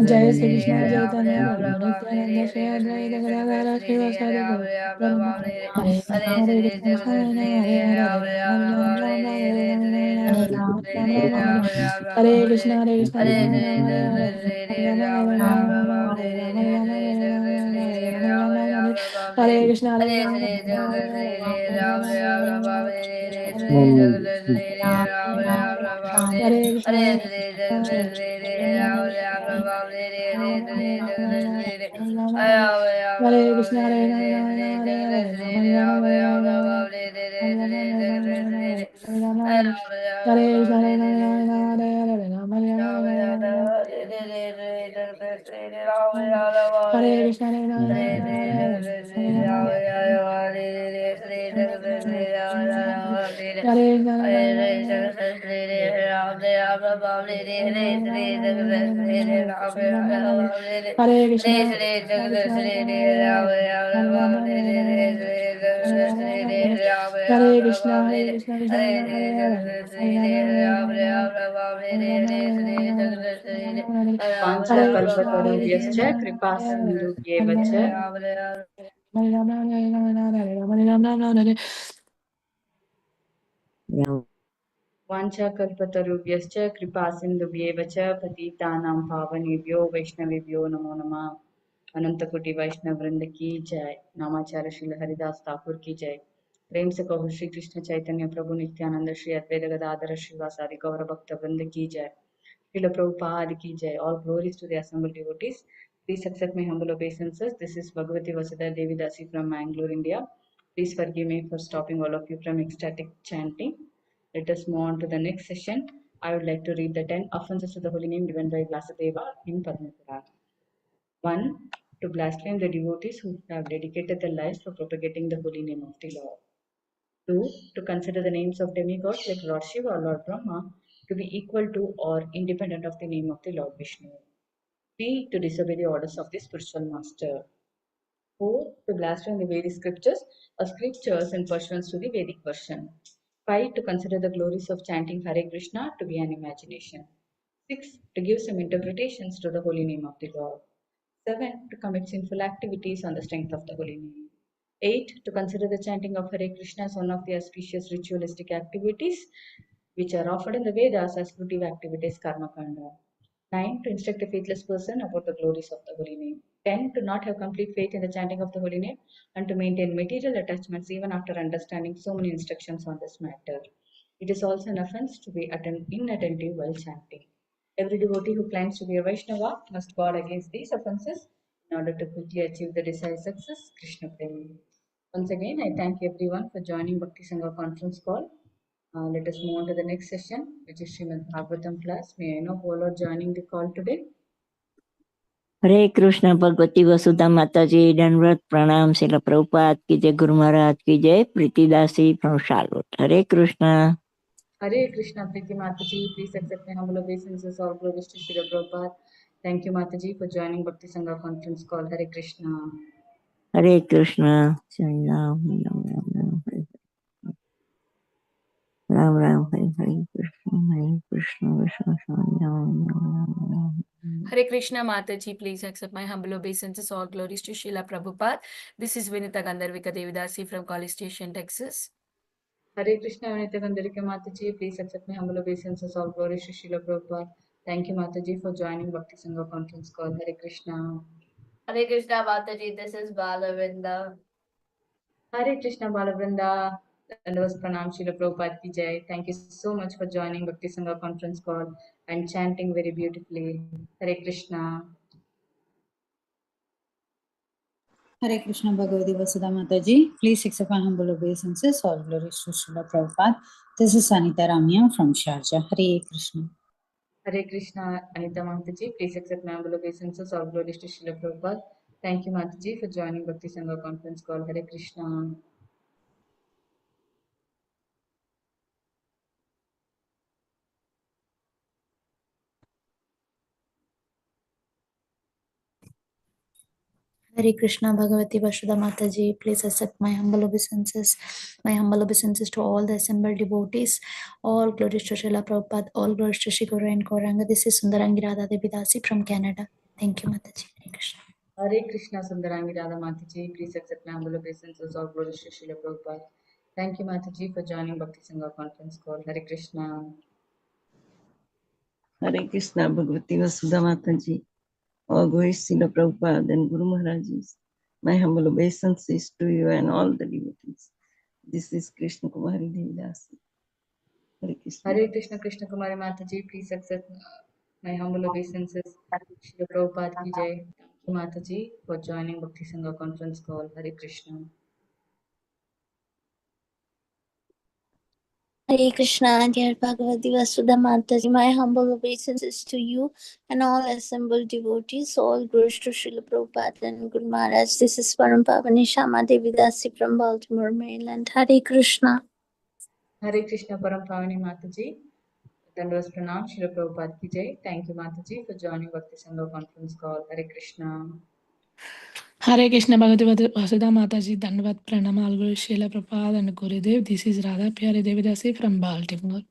जय श्री कृष्ण चैतन्य प्रभु नित्यानंद श्री अद्वैत गदाधर श्रीवासादि गौरभक्त हरे कृष्ण हरे हरे राम राम राम राम हरे राम राम राम राम हरे कृष्ण राम राम हरे हरे राम राम राम हरे राम हरे राम हरे राम हरे कृष्ण हरे राम हरे कृष्ण हरे कृष्ण हरे राम हरे हरे राम राम हरे कृष्ण हरे राम हरे हरे राम हरे कृष्ण हरे राम हरे कृष्ण हरे कृष्ण वाञ्छाकल्पतरुभ्यश्च कृपा सिन्धुभ्येव च वाञ्छाकल्पतरुभ्यश्च कृपा सिन्धुभ्येव च पतितानां पावनेभ्यो वैष्णवेभ्यो नमो नमः। अनंतकोटि वैष्णव वृंद की जय। नामाचार्य श्री हरिदास ठाकुर की जय। प्रेम से कहो श्री कृष्ण चैतन्य प्रभु नित्यानंद श्री अद्वैत गदाधर श्रीवासादि गौर भक्त वृंद की जय। श्रील प्रभुपाद की जय। All glories to the assembled devotees. Please accept my humble obeisances. This is Bhagavati Vasudha Devi Dasi from Mangalore, India. Please forgive me for stopping all of you from ecstatic chanting. Let us move on to the next session. I would like to read the 10 offenses to the holy name given by Vyasadeva in Padma Purana. 1. To blaspheme the devotees who have dedicated their lives for propagating the holy name of the Lord. 2. To consider the names of demigods like Lord Shiva or Lord Brahma to be equal to or independent of the name of the Lord Vishnu. 3. To disobey the orders of the spiritual master. 4. To blaspheme the Vedic scriptures or scriptures in pursuance to the Vedic version. 5. To consider the glories of chanting Hare Krishna to be an imagination. 6. To give some interpretations to the holy name of the Lord. 7. To commit sinful activities on the strength of the holy name. 8. To consider the chanting of Hare Krishna as one of the auspicious ritualistic activities which are offered in the Vedas as fruitive activities, karma kanda. 9. To instruct a faithless person about the glories of the holy name. 10. To not have complete faith in the chanting of the holy name and to maintain material attachments even after understanding so many instructions on this matter. It is also an offense to be inattentive while chanting. Every devotee who claims to be a Vaishnava must guard against these offenses in order to quickly achieve the desired success, Krishna Prema. Once again, I thank everyone for joining Bhakti Sangha conference call. Let us move on to the next session, which is Srimad Bhagavatam class. May I know who all are joining the call today? हरे कृष्ण भगवती वसुधा माताजी दंडवत प्रणाम शिल प्रभुपाद की जय गुरु महाराज की जय Pritidasi from Charlotte Hare Krishna Hare Krishna Priti Mataji, please accept my humble obeisances. All glories to Srila Prabhupada. Thank you Mataji for joining Bhakti Sangha conference call. Hare Krishna. Hare Krishna Ram Ram Hare Hare Krishna Krishna Ram Hare Krishna Mataji, please accept my humble obeisances. All glories to Srila Prabhupada. This is Vinita Gandharvika Devidasi from College Station, Texas. Hare Krishna Vinita Gandharvika Mataji, please accept my humble obeisances. All glories to Srila Prabhupada. Thank you Mataji for joining Bhakti Sangha conference call. Hare Krishna. Hare Krishna Mataji, this is Balavinda. Hare Krishna Balavrinda. Dandavat Pranam Srila Prabhupada ki jai. Thank you so much for joining Bhakti Sangha conference call and chanting very beautifully. Hare Krishna. Hare Krishna Bhagavati Vasudha Mataji. Please accept my humble obeisances. All glories to Srila Prabhupada. This is Anita Ramya from Sharjah. Hare Krishna. Hare Krishna Anita Mataji, please accept my humble obeisances. All glories to Srila Prabhupada. Thank you, Mataji, for joining Bhakti Sangha conference call. Hare Krishna. Hare Krishna Bhagavati Vasudha Mataji, please accept my humble obeisances. My humble obeisances to all the assembled devotees. All glories to Srila Prabhupada, all glories to Shri Guru and Gauranga. This is Sundarangi Radha Devi Dasi from Canada. Thank you, Mataji. Hare Krishna. Hare Krishna Sundarangi Radha Mataji, please accept my humble obeisances. All glories to Srila Prabhupada. Thank you, Mataji, for joining Bhakti Sangha conference call. Hare Krishna. Hare Krishna Bhagavati Vasudha Mataji, all glories to the Prabhupada and Guru Maharajis. My humble obeisances to you and all the devotees. This is Krishna Kumari Devidasi. Hare Krishna. Hare Krishna Krishna Kumari Mataji, please accept my humble obeisances. Srila Prabhupada ki jai. Thank you, Mataji, for joining Bhakti Sangha conference call. Hare Krishna. Hare Krishna, dear Bhagavati Vasudha Mataji, my humble obeisances to you and all assembled devotees, all glories to Srila Prabhupada and Guru Maharaj. This is Param Pavani Shama Devidasi from Baltimore, Maryland. Hare Krishna. Hare Krishna Param Pavani Mataji. Dandawas Pranam, Srila Prabhupada ki jai. Thank you, Mataji, for joining Bhakti Sangha conference call. Hare Krishna. Hare Krishna Bhagavati Vasudha Mataji, Dandavat Pranam, all Guru Srila Prabhupada and Gurudev. This is Vrajapriya Devidasi from Baltimore.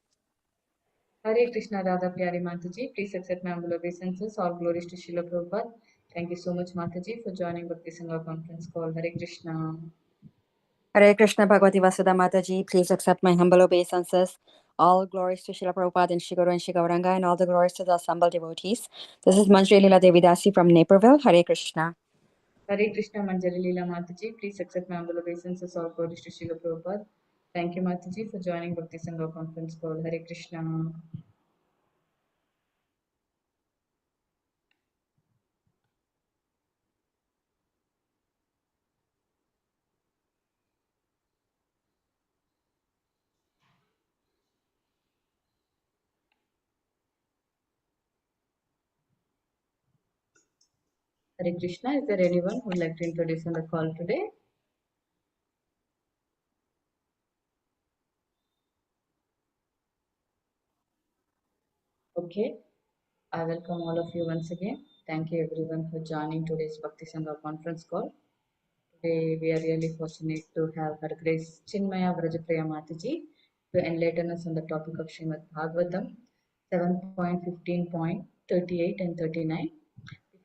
Hare Krishna Radha Pyari Mataji, please accept my humble obeisances. All glories to Srila Prabhupada. Thank you so much, Mataji, for joining Bhakti Sangha conference call. Hare Krishna. Hare Krishna Bhagavati Vasudha Mataji, please accept my humble obeisances. All glories to Srila Prabhupada and Shri Guru and Shri Gauranga, and all the glories to the assembled devotees. This is Manjri Leela Devidasi from Naperville. Hare Krishna. Hare Krishna Manjari Leela Mataji, please accept my humble obeisances. All glories to Srila Prabhupada. Thank you, Mataji, for joining Bhakti Sangha conference call. Hare Krishna. Hare Krishna, is there anyone who would like to introduce on the call today? Okay, I welcome all of you once again. Thank you everyone for joining today's Bhakti Sangha conference call. Today we are really fortunate to have Her Grace Cinmaya Vrajapriya Mataji to enlighten us on the topic of Srimad Bhagavatam 7.15.38 and 39.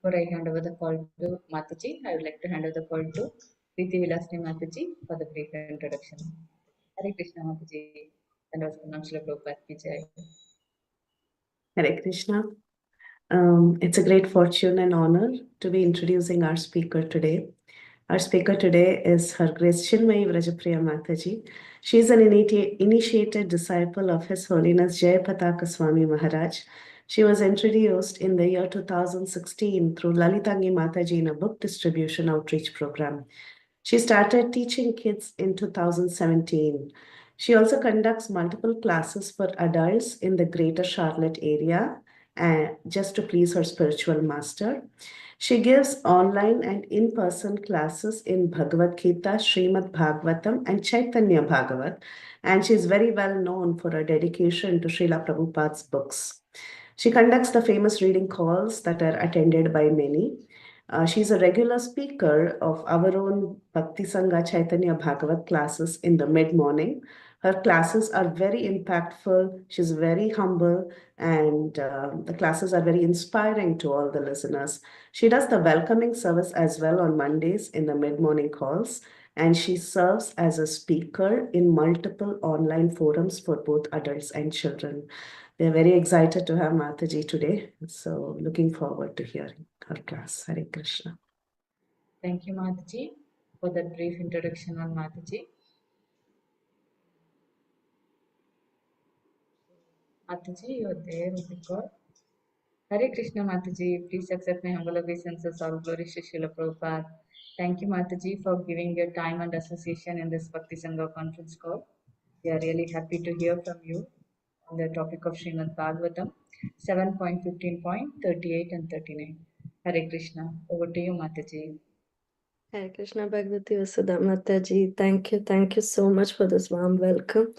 Before I hand over the call to Mataji, I would like to hand over the call to Preeti Vilasni Mataji for the brief introduction. Hare Krishna Mataji, and also Namshila Prabhupada ki jai. Hare Krishna. It's a great fortune and honor to be introducing our speaker today. Our speaker today is Her Grace Cinmayi Vrajapriya Mataji. She is an initiated disciple of His Holiness Jai Pataka Swami Maharaj. She was introduced in the year 2016 through Lalitangi Mataji in a book distribution outreach program. She started teaching kids in 2017. She also conducts multiple classes for adults in the greater Charlotte area, just to please her spiritual master. She gives online and in-person classes in Bhagavad Gita, Srimad Bhagavatam, and Chaitanya Bhagavat, and she is very well known for her dedication to Srila Prabhupada's books. She conducts the famous reading calls that are attended by many. She's a regular speaker of our own Bhakti Sangha Chaitanya Bhagavat classes in the mid-morning. Her classes are very impactful. She's very humble, and the classes are very inspiring to all the listeners. She does the welcoming service as well on Mondays in the mid-morning calls, and she serves as a speaker in multiple online forums for both adults and children. We are very excited to have Mataji today, so looking forward to hearing her class. Hare Krishna. Thank you, Mataji, for that brief introduction on Mataji. Mataji, you are there with the call. Hare Krishna Mataji, please accept my humble obeisances. All glories to Srila Prabhupada. Thank you, Mataji, for giving your time and association in this Bhakti Sangha conference call. We are really happy to hear from you on the topic of Srimad Bhagavatam 7.15.38 and 39. Hare Krishna. Over to you, Mataji. Hare Krishna Bhagavati Vasudha Mataji. Thank you so much for this warm welcome.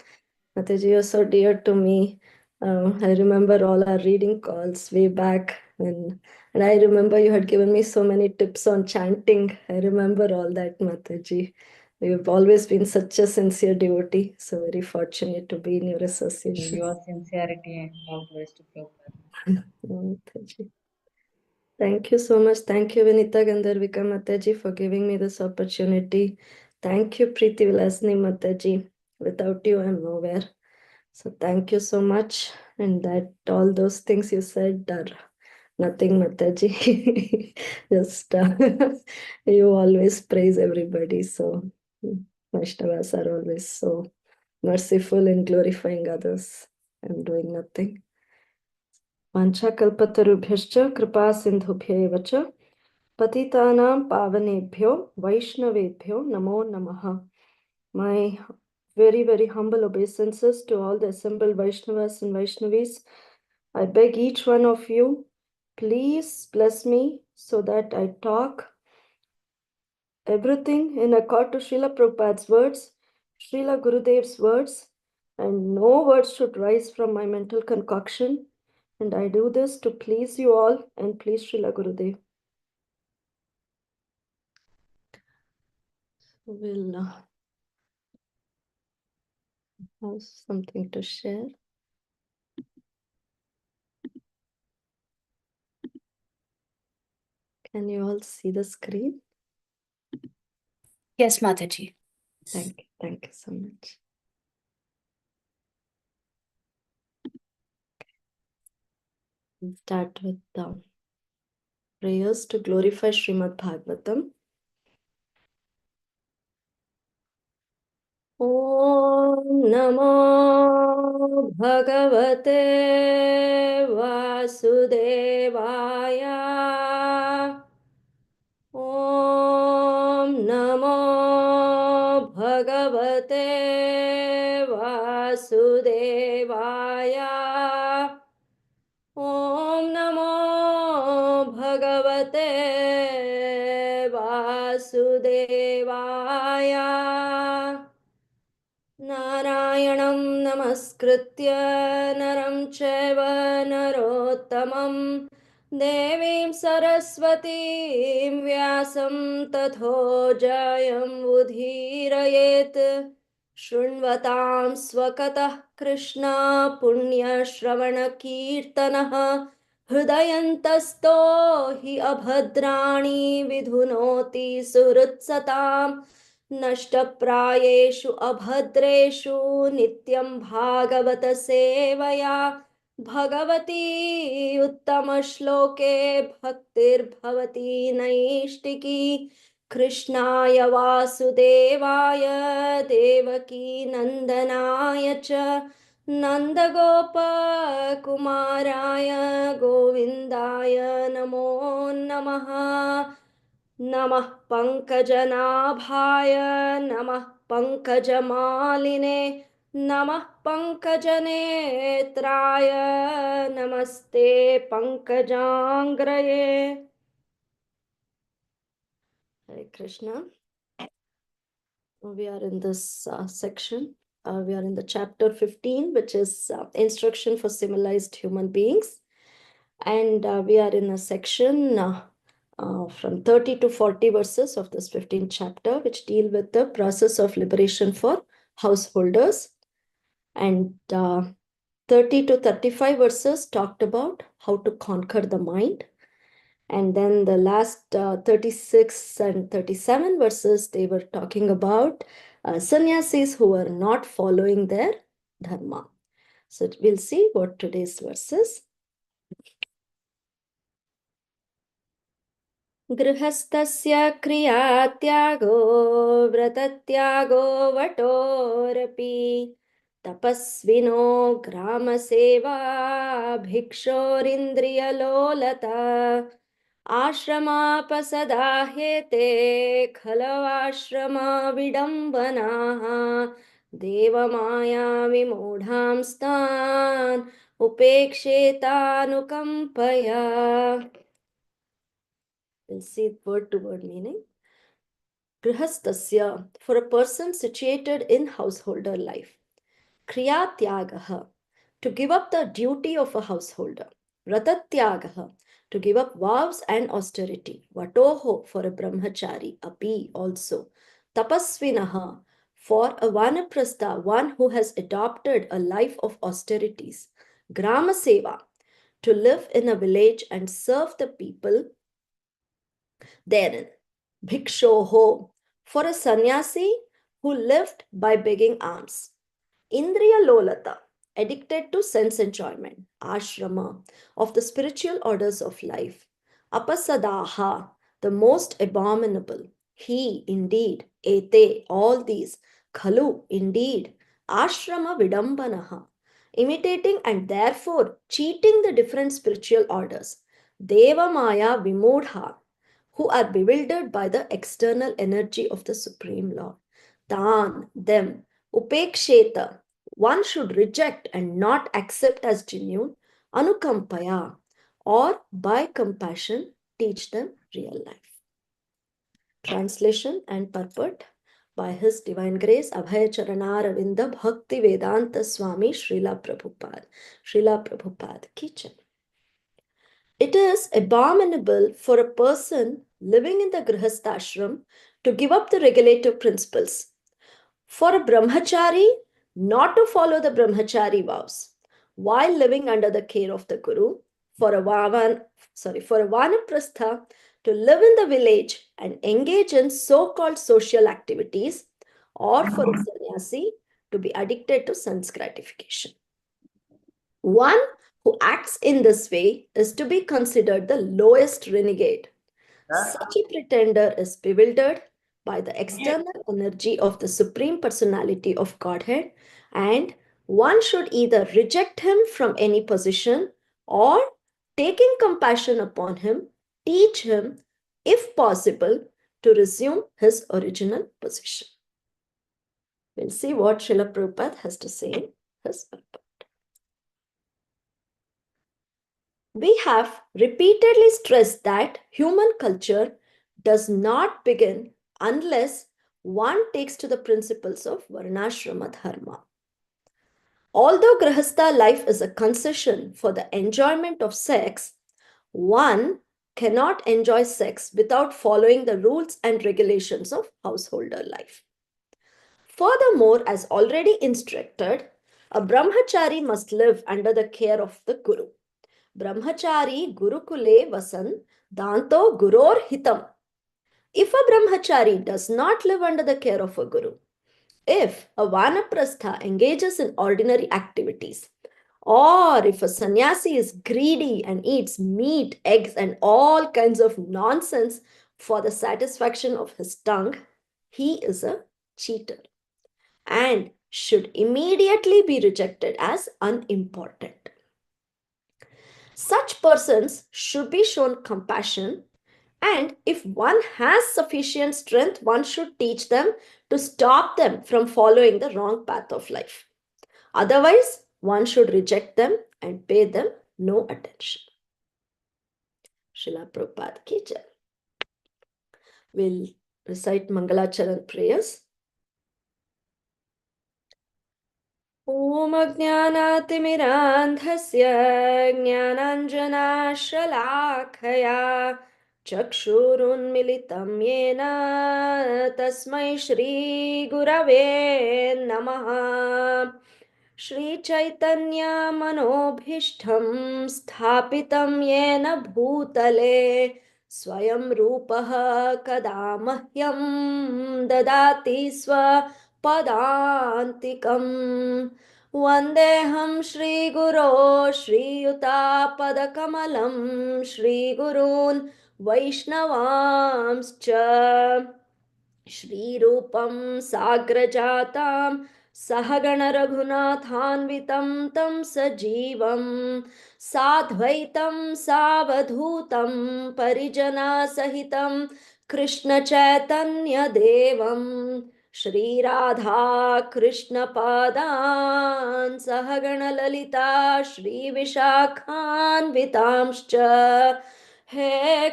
Mataji, you're so dear to me. I remember all our reading calls way back when, and I remember you had given me so many tips on chanting. I remember all that, Mataji. You've always been such a sincere devotee, so very fortunate to be in your association. Your sincerity and all glories to Prabhupada. Mataji. Thank you so much. Thank you, Vinita Gandharvika Mataji, for giving me this opportunity. Thank you, Preeti Vilasni Mataji. Without you, I'm nowhere. So thank you so much. And that all those things you said are nothing, Mataji. Just you always praise everybody. So Vaishnavas are always so merciful in glorifying others. I'm doing nothing. वाञ्छाकल्पतरुभ्यश्च कृपा सिन्धुभ्यैव च पतितानां पावनेभ्यो वैष्णवेभ्यो नमो नमः. My very, very humble obeisances to all the assembled Vaishnavas and Vaishnavis. I beg each one of you, please bless me so that I talk everything in accord to Srila Prabhupada's words, Srila Gurudev's words, and no words should rise from my mental concoction. And I do this to please you all and please Srila Gurudev. We'll have something to share. Can you all see the screen? Yes, Mataji. Thank you so much. We'll start with the prayers to glorify Srimad Bhagavatam. Om Namo Bhagavate Vasudevaya. Om Namo Bhagavate Vasudevaya. Om Namo Bhagavate Vasudevaya. Narayanam Namaskritya Naram Chaiva Narottamam Devim Saraswatim Vyasam Tatho Jayam Udhirayet Shunvatam Swakatah Krishna Punya Shravana Kirtanah Hridayantasto hi abhadrani vidhunoti surutsatam नष्टप्रायेषु अभद्रेषु नित्यं भागवत सेवया भगवती उत्तमश्लोके भक्तिर्भवती नैष्टिकी कृष्णाय वासुदेवाय देवकी नन्दनाय च नन्दगोपकुमाराय गोविन्दाय नमो नमः. नमः पङ्कजनाभाय नमः पङ्कजमालिने नमः पङ्कजनेत्राय नमस्ते पङ्कजाङ्ग्रये. Hare Krishna. We are in this section. We are in the chapter 15, which is instruction for civilized human beings. And we are in a section from 30 to 40 verses of this 15th chapter, which deal with the process of liberation for householders. And 30 to 35 verses talked about how to conquer the mind. And then the last 36 and 37 verses, they were talking about sannyasis who were not following their dharma. So we'll see what today's verses. गृहस्थस्य क्रियात्यागो व्रतत्यागो वटोरपि तपस्विनो Gramsewa भिक्षोरिन्द्रियलोलता आश्रमापसदाह्येते खलवाश्रमा विडम्बनाः देवमाया विमूढांस्तान् उपेक्षेतानुकम्पया. We'll see word to word meaning. Grihastasya, for a person situated in householder life. Kriyatyagaha, to give up the duty of a householder. Vratatyagaha, to give up vows and austerity. Vatoho, for a brahmachari. Api, also. Tapasvinaha, for a vanaprastha, one who has adopted a life of austerities. Grama seva, to live in a village and serve the people therein. Bhikshoho, for a sannyasi who lived by begging alms. Indriya Lolata, addicted to sense enjoyment. Ashrama, of the spiritual orders of life. Apasadaha, the most abominable. He, indeed. Ete, all these. Khalu, indeed. Ashrama vidambanaha, imitating and therefore cheating the different spiritual orders. Deva Maya vimudha, who are bewildered by the external energy of the Supreme Lord. Tan, them. Upeksheta, one should reject and not accept as genuine. Anukampaya, or by compassion, teach them real life. Translation and purport by His Divine Grace Abhaya Charanaravinda Bhakti Vedanta Swami Srila Prabhupada. Srila Prabhupada ki jai. It is abominable for a person living in the Grihastha ashram to give up the regulative principles. For a brahmachari, not to follow the brahmachari vows while living under the care of the guru. For a vanaprastha to live in the village and engage in so-called social activities, or for a sannyasi to be addicted to sense gratification. One who acts in this way is to be considered the lowest renegade. Such a pretender is bewildered by the external energy of the Supreme Personality of Godhead, and one should either reject him from any position or, taking compassion upon him, teach him, if possible, to resume his original position. We'll see what Srila Prabhupada has to say in his purport. We have repeatedly stressed that human culture does not begin unless one takes to the principles of Varnashrama Dharma. Although Grihastha life is a concession for the enjoyment of sex, one cannot enjoy sex without following the rules and regulations of householder life. Furthermore, as already instructed, a brahmachari must live under the care of the guru. Brahmachari gurukule vasan danto guror hitam. If a brahmachari does not live under the care of a guru, if a vanaprastha engages in ordinary activities, or if a sannyasi is greedy and eats meat, eggs, and all kinds of nonsense for the satisfaction of his tongue, he is a cheater and should immediately be rejected as unimportant. Such persons should be shown compassion, and if one has sufficient strength, one should teach them to stop them from following the wrong path of life. Otherwise, one should reject them and pay them no attention. Srila Prabhupada ki jai. We'll recite Mangalacharan prayers. ॐ अज्ञानातिमिरान्धस्य ज्ञानाञ्जनाशलाखया चक्षुरुन्मिलितं येन तस्मै श्रीगुरवे नमः। श्रीचैतन्यमनोभीष्टं स्थापितं येन भूतले स्वयं रूपः कदा मह्यं ददाति स्वपदान्तिकम्। वन्देऽहं श्रीगुरो श्रीयुतापदकमलं श्रीगुरून् वैष्णवांश्च श्रीरूपं साग्रजातां सहगणरघुनाथान्वितं तं सजीवं साद्वैतं सावधूतं परिजनसहितं कृष्णचैतन्यदेवं श्रीराधा कृष्णपादान् सहगणललिता श्रीविशाखान्वितांश्च हे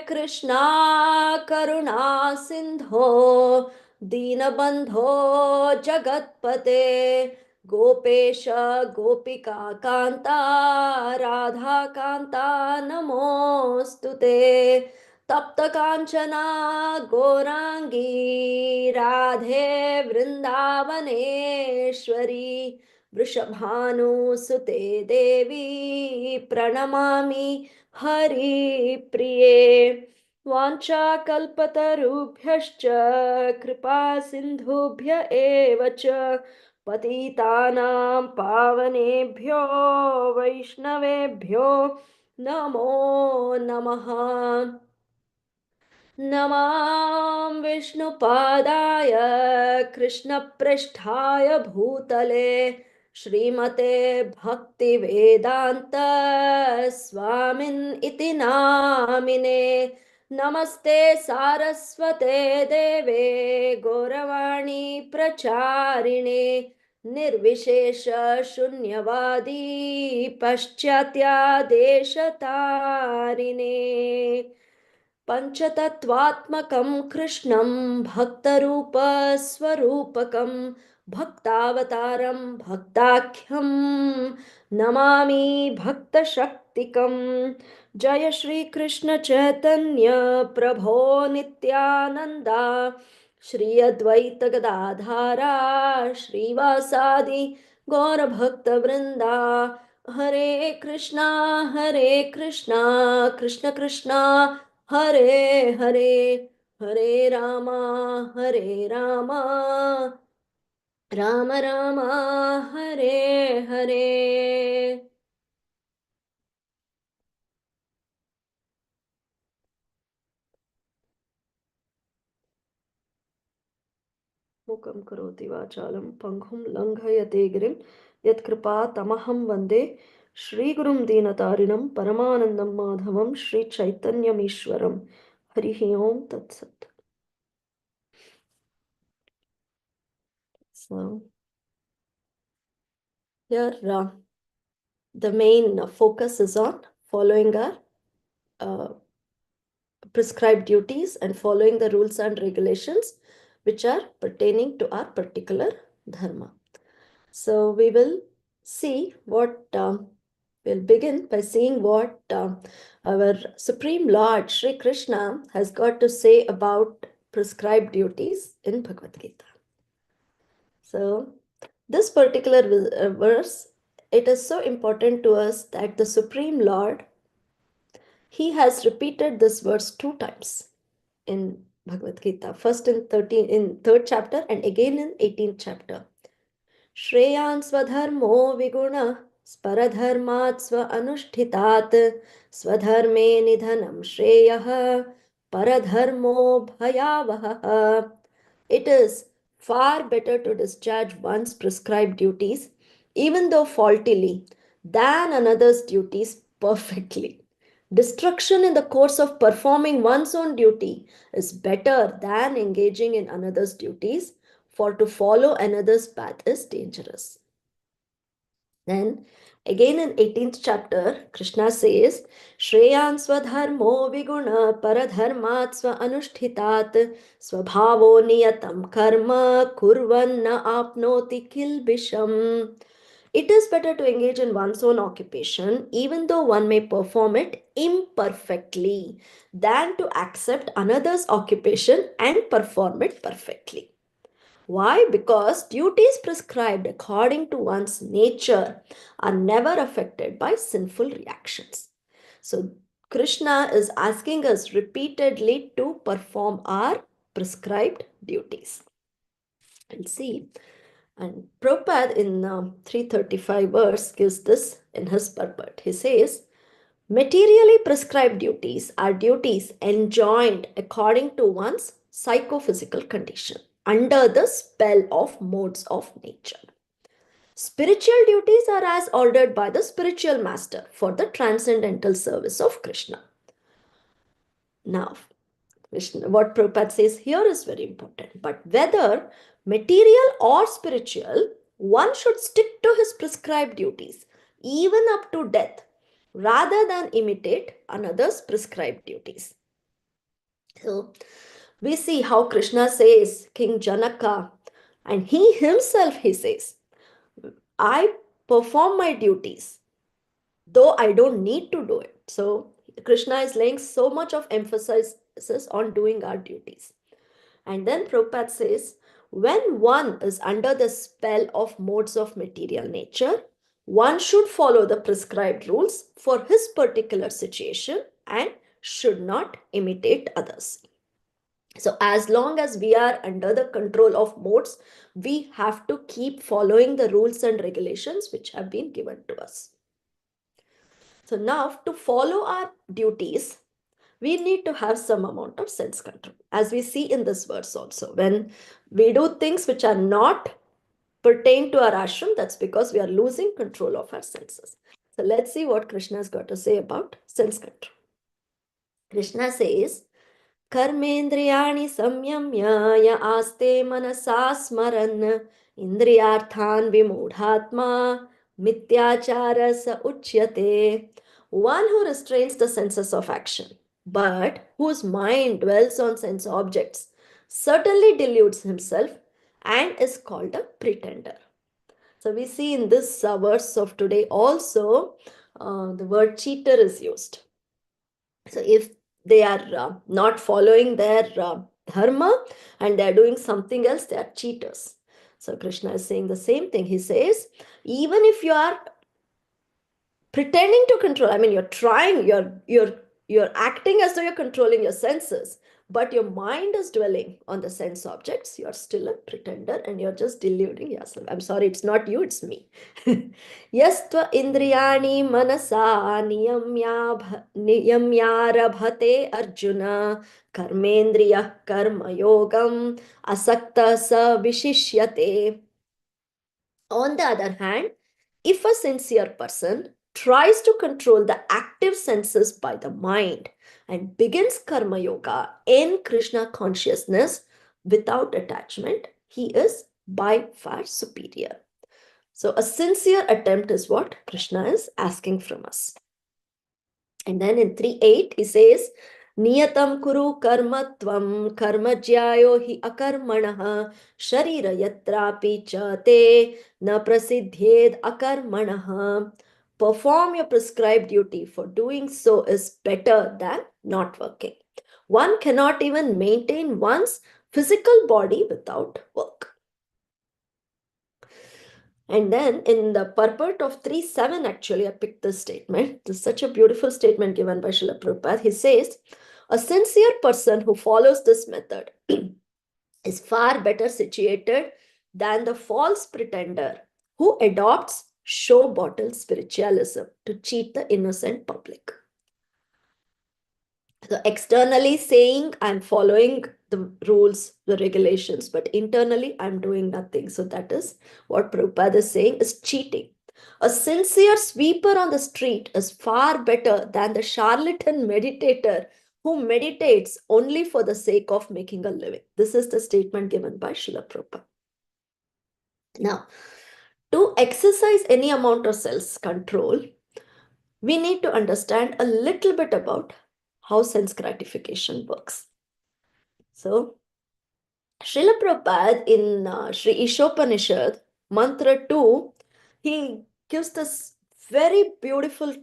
कृष्णा करुणा सिन्धो दीनबन्धो जगत्पते गोपेश गोपिका कान्ता राधा कान्ता नमोऽस्तु ते तप्त काञ्चना गौराङ्गी राधे वृन्दावनेश्वरी वृषभानुसुते देवी प्रणमामि हरिप्रिये वाञ्छाकल्पतरुभ्यश्च कृपा सिन्धुभ्य एव च पतितानां पावनेभ्यो वैष्णवेभ्यो नमो नमः नमां विष्णुपादाय कृष्णपृष्ठाय भूतले श्रीमते भक्तिवेदान्त स्वामिन् इति नामिने नमस्ते सारस्वते देवे गौरवाणी प्रचारिणे निर्विशेष शून्यवादी पाश्चात्यादेशतारिणे पञ्चतत्त्वात्मकं कृष्णं भक्तरूपस्वरूपकं भक्तावतारं भक्ताख्यं नमामि भक्तशक्तिकं जय श्रीकृष्ण चैतन्य प्रभो नित्यानन्दा श्री अद्वैत गदाधारा श्रीवासादि गौरभक्तवृन्दा हरे कृष्णा कृष्ण कृष्णा हरे हरे हरे रामा राम राम हरे हरे मुखं करोति वाचालं पङ्गुं लङ्घयते गिरिं यत्कृपा तमहं वन्दे श्रीगुरुं दीनतारिणं परमानन्दं माधवं श्रीचैतन्यमीश्वरं हरिः ओं तत्सत्. So here the main focus is on following our prescribed duties and following the rules and regulations which are pertaining to our particular dharma. So we will see what we'll begin by seeing what our Supreme Lord Sri Krishna has got to say about prescribed duties in Bhagavad Gita. So this particular verse, it is so important to us that the Supreme Lord, he has repeated this verse 2 times in Bhagavad Gita, first in 3rd chapter and again in 18th chapter. Shreyan swadharmo viguna sparadharmat swa anushtitat swadharme nidhanam shreyah paradharmo bhayavaha. It is far better to discharge one's prescribed duties, even though faultily, than another's duties perfectly. Destruction in the course of performing one's own duty is better than engaging in another's duties, for to follow another's path is dangerous. Then again in 18th chapter, Krishna says, Shreyan swadharmo viguna paradharmat swa anushtitat swabhavo niyatam karma kurvanna apnoti kilbisham. It is better to engage in one's own occupation, even though one may perform it imperfectly, than to accept another's occupation and perform it perfectly. Why? Because duties prescribed according to one's nature are never affected by sinful reactions. So Krishna is asking us repeatedly to perform our prescribed duties. We'll see. And Prabhupada in 335 verse gives this in his purport. He says, materially prescribed duties are duties enjoined according to one's psychophysical condition under the spell of modes of nature. Spiritual duties are as ordered by the spiritual master for the transcendental service of Krishna. Now, what Prabhupada says here is very important. But whether material or spiritual, one should stick to his prescribed duties, even up to death, rather than imitate another's prescribed duties. So, We see how Krishna says, King Janaka, and he himself, he says, I perform my duties, though I don't need to do it. So Krishna is laying so much of emphasis on doing our duties. And then Prabhupada says, when one is under the spell of modes of material nature, one should follow the prescribed rules for his particular situation and should not imitate others. So as long as we are under the control of modes, we have to keep following the rules and regulations which have been given to us. So now to follow our duties, we need to have some amount of sense control. As we see in this verse also, when we do things which are not pertain to our ashram, that's because we are losing control of our senses. So let's see what Krishna has got to say about sense control. Krishna says, कर्मेन्द्रियाणि संयम्य य आस्ते मनसा स्मरन् इन्द्रियार्थान् विमूढात्मा मिथ्याचार स उच्यते. One who restrains the senses of action, but whose mind dwells on sense objects, certainly deludes himself and is called a pretender. So we see in this verse of today also the word cheater is used. So if they are not following their dharma and they are doing something else, they are cheaters. So Krishna is saying the same thing. He says, even if you are pretending to control, I mean, you're trying, you're acting as though you're controlling your senses, but your mind is dwelling on the sense objects, you're still a pretender and you're just deluding yourself. I'm sorry, it's not you, it's me. Yastva indriyani manasa niyamyarabhate arjuna karmendriya karma yogam asakta sa vishishyate. On the other hand, if a sincere person tries to control the active senses by the mind and begins karma yoga in Krishna consciousness without attachment, he is by far superior. So a sincere attempt is what Krishna is asking from us. And then in 3.8 he says, Niyatam kuru karma tvam karmajyayo hi akarmanaha sharira yatrapi cha te na prasidhyed akarmanaha. Perform your prescribed duty, for doing so is better than not working. One cannot even maintain one's physical body without work. And then in the purport of 3.7, actually, I picked this statement. This is such a beautiful statement given by Srila Prabhupada. He says, a sincere person who follows this method is far better situated than the false pretender who adopts show bottle spiritualism to cheat the innocent public. So externally saying I'm following the rules, the regulations, but internally I'm doing nothing. So that is what Prabhupada is saying is cheating. A sincere sweeper on the street is far better than the charlatan meditator who meditates only for the sake of making a living. This is the statement given by Srila Prabhupada. Now, to exercise any amount of self-control, we need to understand a little bit about how sense gratification works. So, Srila Prabhupada in Sri Ishopanishad, Mantra 2, he gives this very beautiful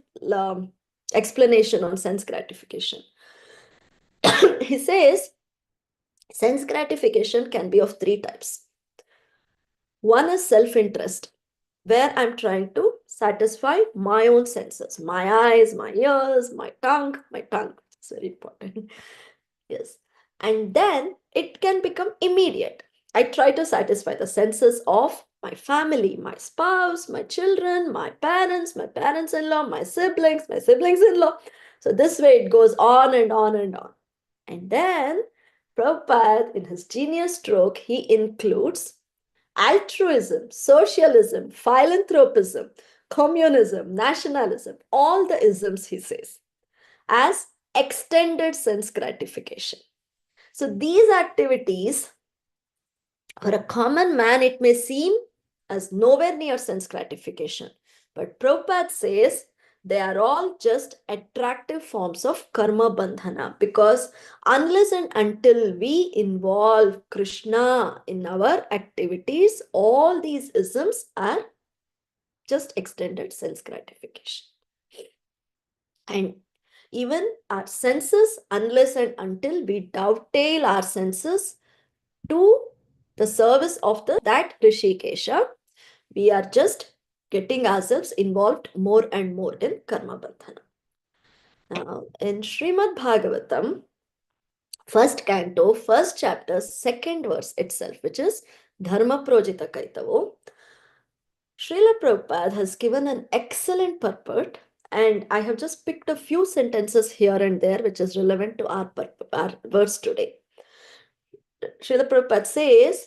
explanation on sense gratification. He says, sense gratification can be of three types. One is self-interest, where I'm trying to satisfy my own senses, my eyes, my ears, my tongue. It's very important. Yes. And then it can become immediate. I try to satisfy the senses of my family, my spouse, my children, my parents-in-law, my siblings-in-law. So this way it goes on and on and on. And then Prabhupada, in his genius stroke, he includes altruism, socialism, philanthropism, communism, nationalism, all the isms, he says, as extended sense gratification. So these activities, for a common man, it may seem as nowhere near sense gratification. But Prabhupada says They are all just attractive forms of karma bandhana, because unless and until we involve Krishna in our activities, all these isms are just extended sense gratification. And even our senses, unless and until we dovetail our senses to the service of that Rishikesha, we are just getting ourselves involved more and more in karma bandhana. Now, in Srimad Bhagavatam, first canto, first chapter, second verse itself, which is Dharma Projita Kaitavo, Srila Prabhupada has given an excellent purport, and I have just picked a few sentences here and there which is relevant to our verse today. Srila Prabhupada says,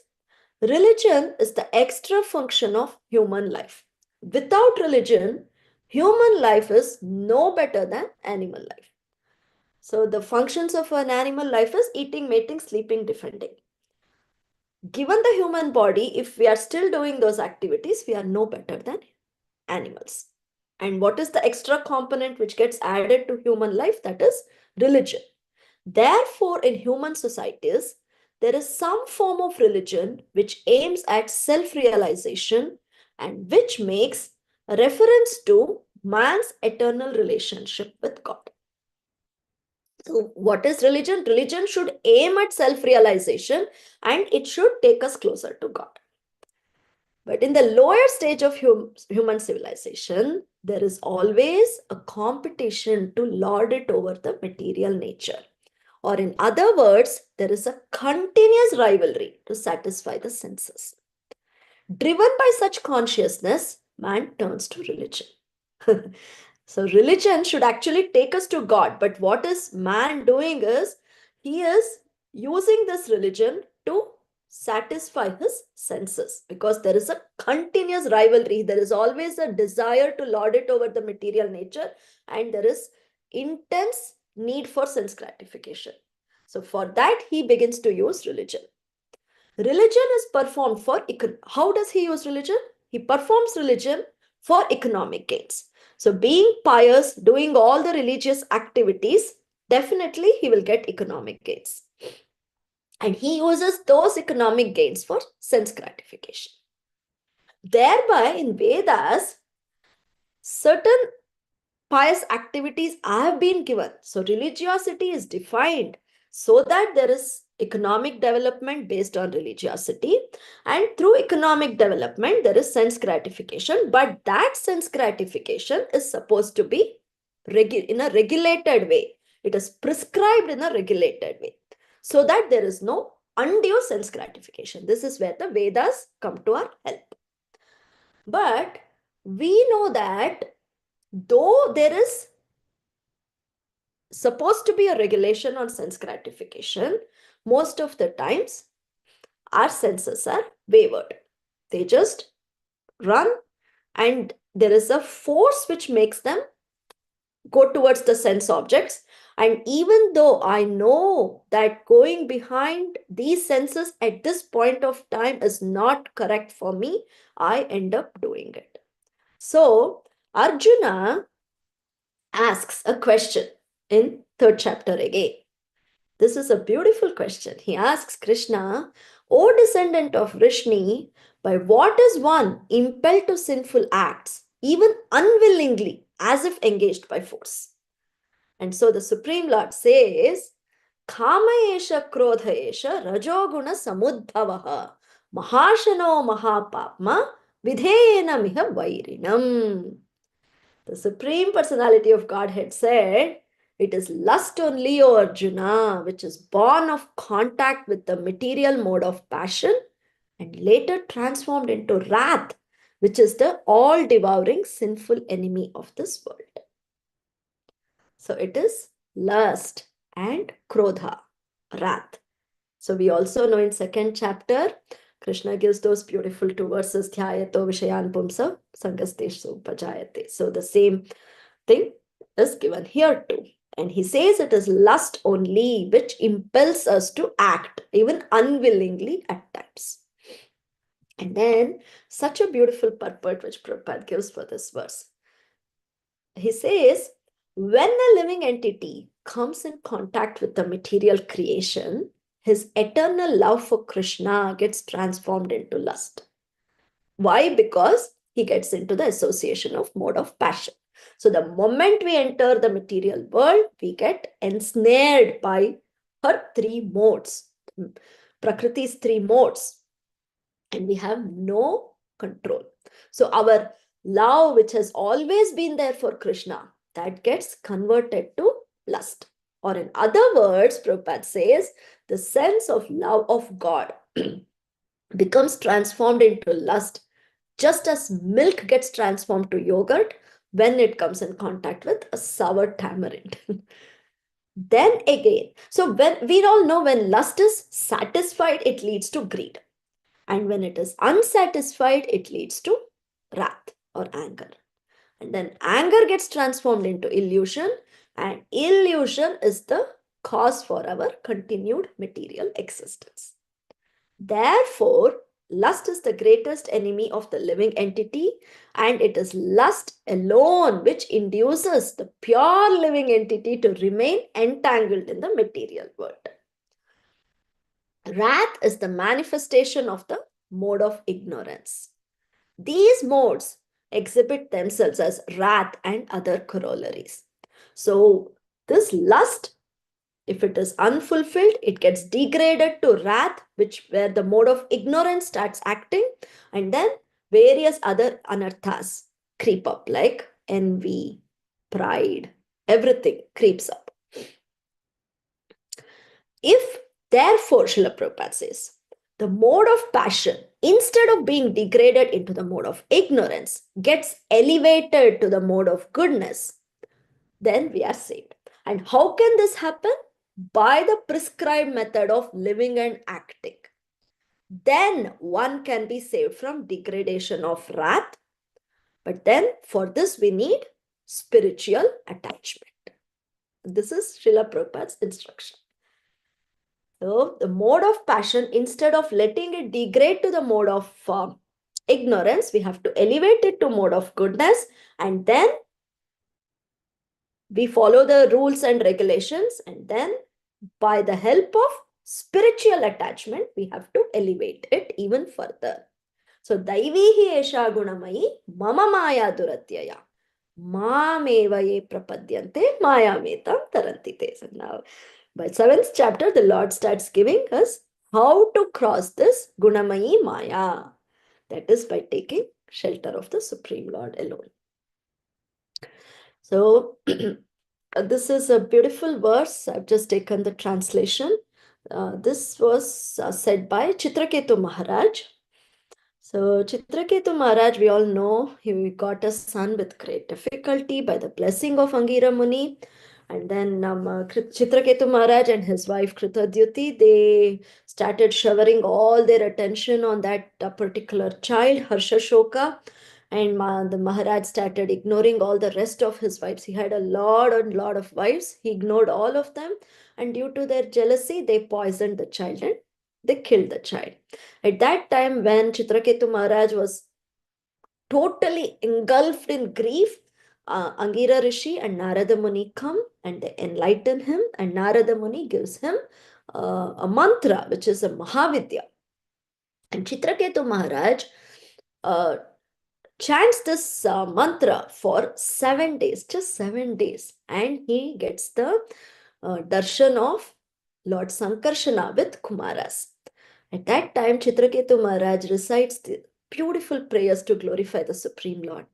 religion is the extra function of human life. Without religion, human life is no better than animal life. So the functions of an animal life is eating, mating, sleeping, defending. Given the human body, if we are still doing those activities, we are no better than animals. And what is the extra component which gets added to human life? That is religion. Therefore, in human societies, there is some form of religion which aims at self-realization and which makes a reference to man's eternal relationship with God. So what is religion? Religion should aim at self-realization and it should take us closer to God. But in the lower stage of human civilization, there is always a competition to lord it over the material nature. Or in other words, there is a continuous rivalry to satisfy the senses. Driven by such consciousness, man turns to religion. So religion should actually take us to God. But what is man doing is, he is using this religion to satisfy his senses, because there is a continuous rivalry. There is always a desire to lord it over the material nature, and there is intense need for sense gratification. So for that, he begins to use religion. Religion is performed for, how does he use religion? He performs religion for economic gains. So being pious, doing all the religious activities, definitely he will get economic gains. And he uses those economic gains for sense gratification. Thereby, in Vedas, certain pious activities have been given. So religiosity is defined so that there is economic development based on religiosity, and through economic development there is sense gratification, but that sense gratification is supposed to be in a regulated way. It is prescribed in a regulated way so that there is no undue sense gratification. This is where the Vedas come to our help. But we know that though there is supposed to be a regulation on sense gratification, most of the times our senses are wavered. They just run, and there is a force which makes them go towards the sense objects. And even though I know that going behind these senses at this point of time is not correct for me, I end up doing it. So Arjuna asks a question in third chapter again. This is a beautiful question. He asks Krishna, O descendant of Vrishni, by what is one impelled to sinful acts, even unwillingly, as if engaged by force? And so the Supreme Lord says, Kama esha krodha esha rajoguna samudbhavaha mahashano mahapapma vidhena miha vairinam. The Supreme Personality of Godhead said, it is lust only, O Arjuna, which is born of contact with the material mode of passion and later transformed into wrath, which is the all-devouring sinful enemy of this world. So it is lust and krodha, wrath. So we also know in second chapter, Krishna gives those beautiful two verses, Dhyayato Vishayan Pumsa Sangasteshu Upajayate. So the same thing is given here too. And he says it is lust only which impels us to act, even unwillingly at times. And then such a beautiful purport which Prabhupada gives for this verse. he says, when a living entity comes in contact with the material creation, his eternal love for Krishna gets transformed into lust. Why? Because he gets into the association of mode of passion. So the moment we enter the material world, we get ensnared by her three modes, Prakriti's three modes, and we have no control. So our love, which has always been there for Krishna, that gets converted to lust. Or in other words, Prabhupada says, the sense of love of God becomes transformed into lust, just as milk gets transformed to yogurt when it comes in contact with a sour tamarind. Then again, so when we all know, when lust is satisfied, it leads to greed. And when it is unsatisfied, it leads to wrath or anger. And then anger gets transformed into illusion, and illusion is the cause for our continued material existence. Therefore, lust is the greatest enemy of the living entity, and it is lust alone which induces the pure living entity to remain entangled in the material world. Wrath is the manifestation of the mode of ignorance. These modes exhibit themselves as wrath and other corollaries. So, this lust, if it is unfulfilled, it gets degraded to wrath, where the mode of ignorance starts acting, and then various other anarthas creep up, like envy, pride, everything creeps up. If therefore, Srila Prabhupada says, the mode of passion, instead of being degraded into the mode of ignorance, gets elevated to the mode of goodness, then we are saved. And how can this happen? By the prescribed method of living and acting. Then one can be saved from degradation of wrath. But then for this we need spiritual attachment. This is Srila Prabhupada's instruction. So the mode of passion, instead of letting it degrade to the mode of ignorance, we have to elevate it to mode of goodness, and then we follow the rules and regulations, and then by the help of spiritual attachment, we have to elevate it even further. So Daivihi Esha Gunamayi Mama Maya Duratyaya Mameva Ye Prapadyante Maya Metam Tarantite. So now, by 7th chapter, the Lord starts giving us how to cross this Gunamayi Maya. That is by taking shelter of the Supreme Lord alone. So, this is a beautiful verse. I've just taken the translation. This was said by Chitraketu Maharaj. So Chitraketu Maharaj, we all know, he got a son with great difficulty by the blessing of Angira Muni. And then Chitraketu Maharaj and his wife Kritadyuti, they started showering all their attention on that particular child, Harsha Shoka. And the Maharaj started ignoring all the rest of his wives. He had a lot of wives. He ignored all of them. And due to their jealousy, they poisoned the child and they killed the child. At that time, when Chitraketu Maharaj was totally engulfed in grief, Angira Rishi and Narada Muni come and they enlighten him, and Narada Muni gives him a mantra, which is a Mahavidya. And Chitraketu Maharaj chants this mantra for 7 days, just 7 days, and he gets the darshan of Lord Sankarshana with Kumaras. At that time, Chitraketu Maharaj recites the beautiful prayers to glorify the Supreme Lord.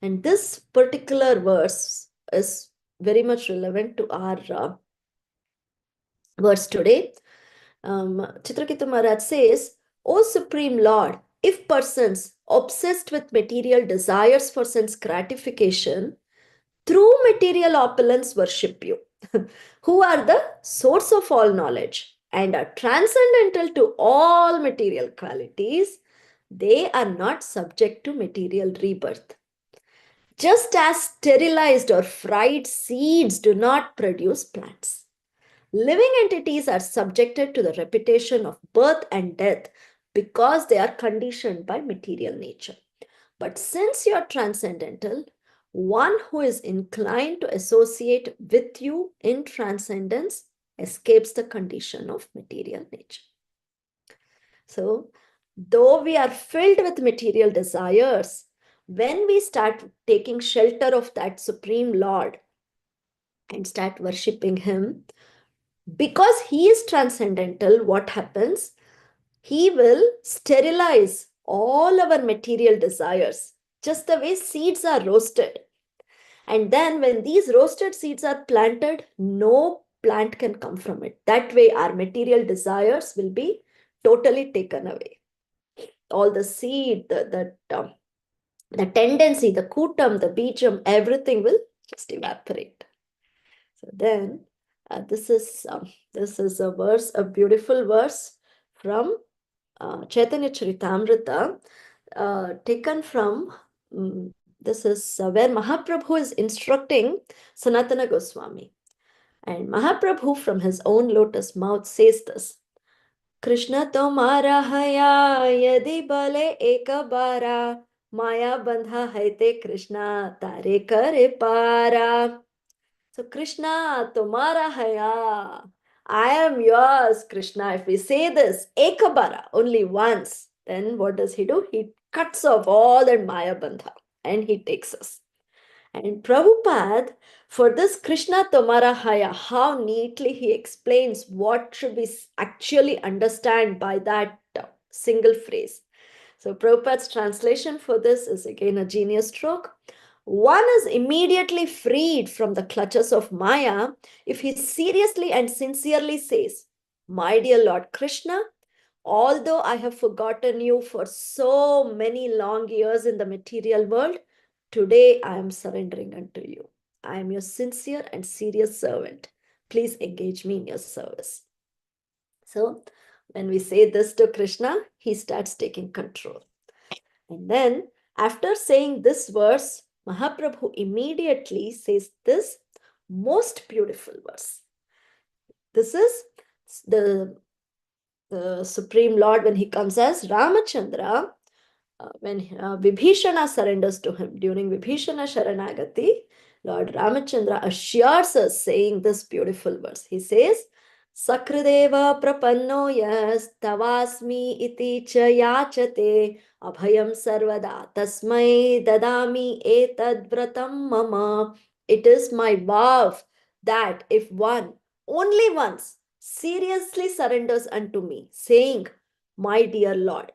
And this particular verse is very much relevant to our verse today. Chitraketu Maharaj says, O Supreme Lord, if persons obsessed with material desires for sense gratification through material opulence worship you, who are the source of all knowledge and are transcendental to all material qualities, they are not subject to material rebirth. Just as sterilized or fried seeds do not produce plants, living entities are subjected to the repetition of birth and death because they are conditioned by material nature. But since you are transcendental, One who is inclined to associate with you in transcendence escapes the condition of material nature. So, though we are filled with material desires, when we start taking shelter of that Supreme Lord and start worshipping Him, because He is transcendental, what happens? He will sterilize all our material desires, just the way seeds are roasted. And then when these roasted seeds are planted, no plant can come from it. That way our material desires will be totally taken away. All the seed, the tendency, the kutam, the bijam, everything will just evaporate. So then this is a verse, a beautiful verse from Chaitanya Charitamrita, taken from this is where Mahaprabhu is instructing Sanatana Goswami. And Mahaprabhu from his own lotus mouth says this: Krishna tomara haya yadi bale eka bara maya bandha haite Krishna tare kare para. So Krishna tomara haya, I am yours, Krishna. If we say this ekabara only once, then what does he do? He cuts off all that maya bandha and he takes us. And Prabhupada, for this Krishna Tomara Haya, how neatly he explains what should we actually understand by that single phrase. So Prabhupada's translation for this is again a genius stroke. One is immediately freed from the clutches of Maya if he seriously and sincerely says, my dear Lord Krishna, although I have forgotten you for so many long years in the material world, today I am surrendering unto you. I am your sincere and serious servant. Please engage me in your service. So when we say this to Krishna, he starts taking control. And then after saying this verse, Mahaprabhu immediately says this most beautiful verse. This is the Supreme Lord when he comes as Ramachandra. When Vibhishana surrenders to him during Vibhishana Sharanagati, Lord Ramachandra assures us saying this beautiful verse. He says, Sakrideva prapanno yas tavasmi iti cha yachate abhayam sarvada tasmai dadami etad vratam mama. It is my vow that if one, only once, seriously surrenders unto me, saying, my dear Lord,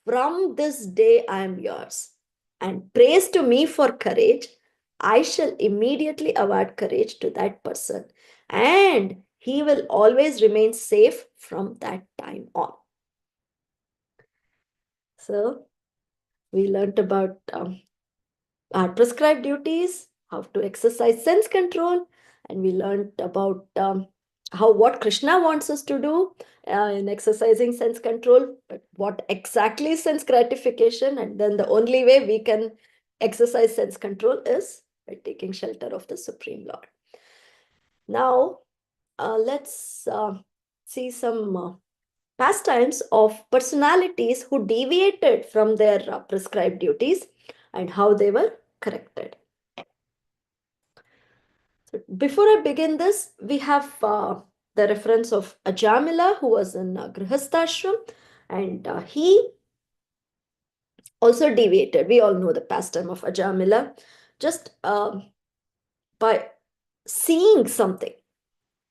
from this day I am yours, and prays to me for courage, I shall immediately award courage to that person, and he will always remain safe from that time on. So we learned about our prescribed duties, how to exercise sense control, and we learned about what Krishna wants us to do in exercising sense control, but what exactly is sense gratification, and then the only way we can exercise sense control is by taking shelter of the Supreme Lord. Now, let's see some pastimes of personalities who deviated from their prescribed duties and how they were corrected. So before I begin this, we have the reference of Ajamila, who was in Grihasthashram, and he also deviated. We all know the pastime of Ajamila. Just by seeing something,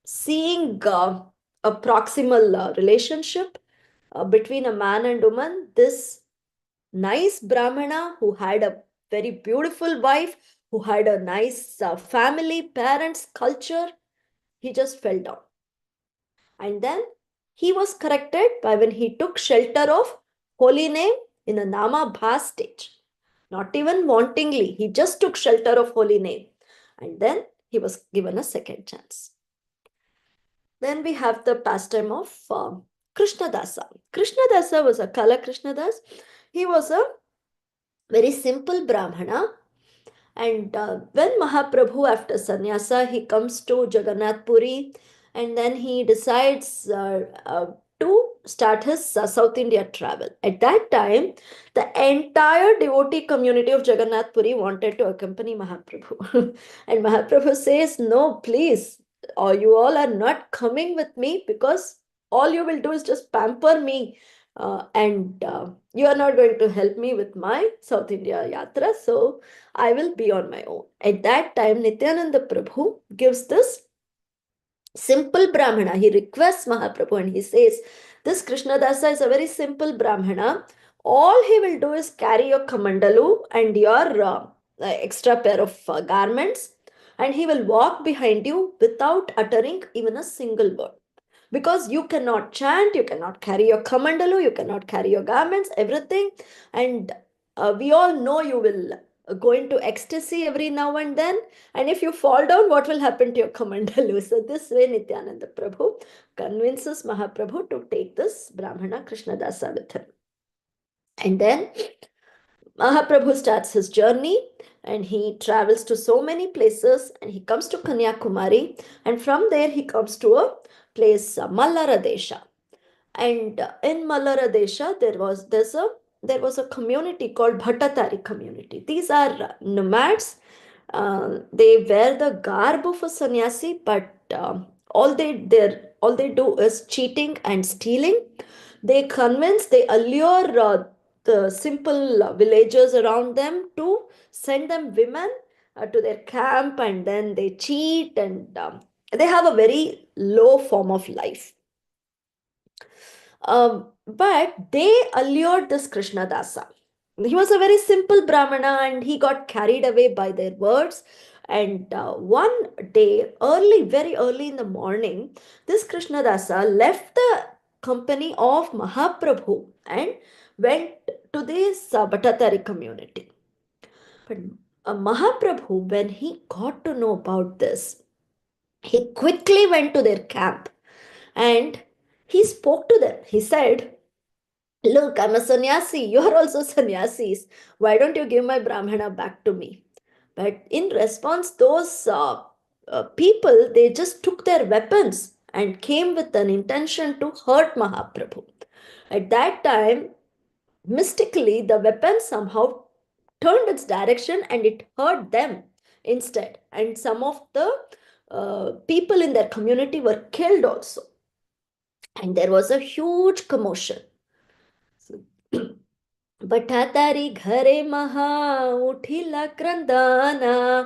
seeing a proximal relationship between a man and woman, this nice Brahmana who had a very beautiful wife, who had a nice family, parents, culture, he just fell down. And then he was corrected by when he took shelter of holy name in a Nama Bhas stage. Not even wantingly, he just took shelter of holy name. And then he was given a second chance. Then we have the pastime of Krishnadasa. Krishnadasa was a Kala Krishnadas. He was a very simple Brahmana. And when Mahaprabhu, after sannyasa, he comes to Jagannath Puri, and then he decides to start his South India travel. At that time, the entire devotee community of Jagannath Puri wanted to accompany Mahaprabhu. And Mahaprabhu says, no, please, or you all are not coming with me, because all you will do is just pamper me, and you are not going to help me with my South India yatra, so I will be on my own. At that time, Nityananda Prabhu gives this simple Brahmana. He requests Mahaprabhu and he says, this Krishnadasa is a very simple Brahmana. All he will do is carry your kamandalu and your extra pair of garments, and he will walk behind you without uttering even a single word. Because you cannot chant, you cannot carry your kamandalu, you cannot carry your garments, everything. And we all know you will go into ecstasy every now and then. And if you fall down, what will happen to your kamandalu? So this way Nityananda Prabhu convinces Mahaprabhu to take this Brahmana Krishnadasa with him. And then Mahaprabhu starts his journey and he travels to so many places, and he comes to Kanyakumari, and from there he comes to a place, Mallara Desha. And in Mallara Desha, there was a community called Bhattatari community. These are nomads. They wear the garb of a sannyasi, but all they do is cheating and stealing. They allure the simple villagers around them to send them women to their camp, and then they cheat, and they have a very low form of life. But they allured this Krishnadasa. He was a very simple Brahmana and he got carried away by their words. And one day, very early in the morning, this Krishnadasa left the company of Mahaprabhu and went to this Bhattatari community. But Mahaprabhu, when he got to know about this, he quickly went to their camp and he spoke to them. He said, look, I'm a sannyasi. You are also sannyasis. Why don't you give my Brahmana back to me? But in response, those people, they just took their weapons and came with an intention to hurt Mahaprabhu. At that time, mystically, the weapon somehow turned its direction and it hurt them instead. And some of the people in their community were killed also. And there was a huge commotion. बटातारी घरे महा उठिला क्रंदाना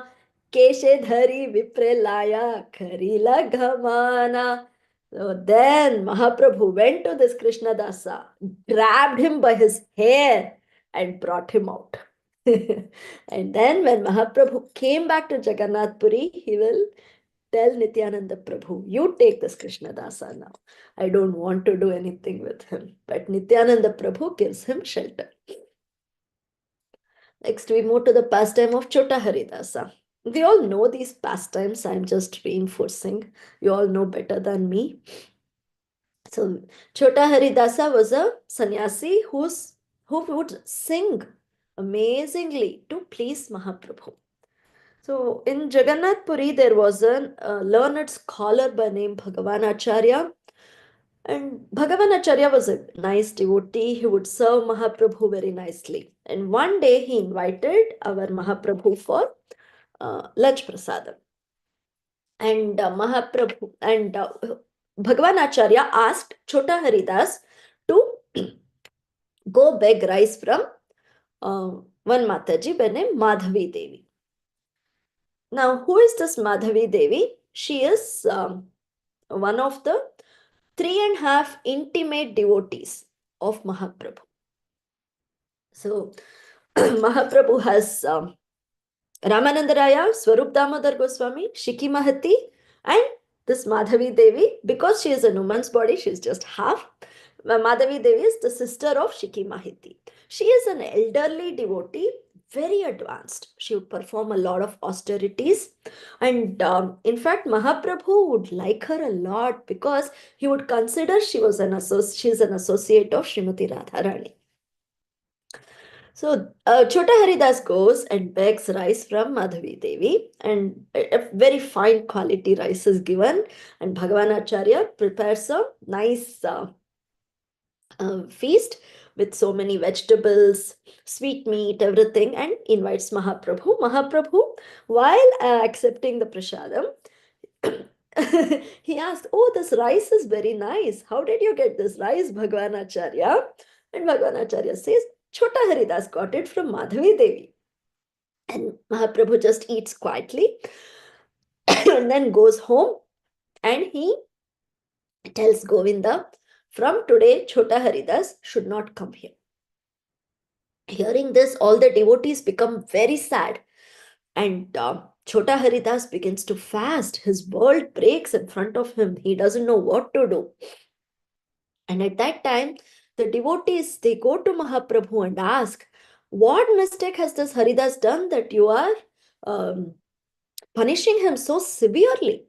केशे धरी विप्रलाया खरीला घमाना. So then Mahaprabhu went to this Krishnadasa, grabbed him by his hair and brought him out. And then when Mahaprabhu came back to Jagannath Puri, he will tell Nityananda Prabhu, you take this Krishnadasa now. I don't want to do anything with him. But Nityananda Prabhu gives him shelter. Next, we move to the pastime of Chota Haridasa. We all know these pastimes. I'm just reinforcing. You all know better than me. So, Chota Haridasa was a sannyasi who would sing amazingly to please Mahaprabhu. So, in Jagannath Puri, there was a learned scholar by name Bhagavanacharya. And Bhagavanacharya was a nice devotee. He would serve Mahaprabhu very nicely. And one day he invited our Mahaprabhu for lunch prasadam. And Mahaprabhu and Bhagavanacharya asked Chota Haridas to go beg rice from one Mataji by name Madhavi Devi. Now, who is this Madhavi Devi? She is one of the 3.5 intimate devotees of Mahaprabhu. So, Mahaprabhu has Ramananda Raya, Swarup Damodar Goswami, Shiki Mahati, and this Madhavi Devi. Because she is a woman's body, she is just half. Madhavi Devi is the sister of Shiki Mahati. She is an elderly devotee, very advanced. She would perform a lot of austerities. And in fact, Mahaprabhu would like her a lot because he would consider she is an associate of Srimati Radharani. So, Chota Haridas goes and begs rice from Madhavi Devi, and a very fine quality rice is given, and Bhagavanacharya prepares a nice feast with so many vegetables, sweet meat, everything, and invites Mahaprabhu. Mahaprabhu, while accepting the prasadam, he asked, "Oh, this rice is very nice. How did you get this rice, Bhagwan Acharya?" And Bhagwan Acharya says, "Chota Haridas got it from Madhavi Devi." And Mahaprabhu just eats quietly and then goes home, and he tells Govinda, "From today, Chota Haridas should not come here." Hearing this, all the devotees become very sad, and Chota Haridas begins to fast. His world breaks in front of him. He doesn't know what to do. And at that time, the devotees, they go to Mahaprabhu and ask, "What mistake has this Haridas done that you are um, punishing him so severely?"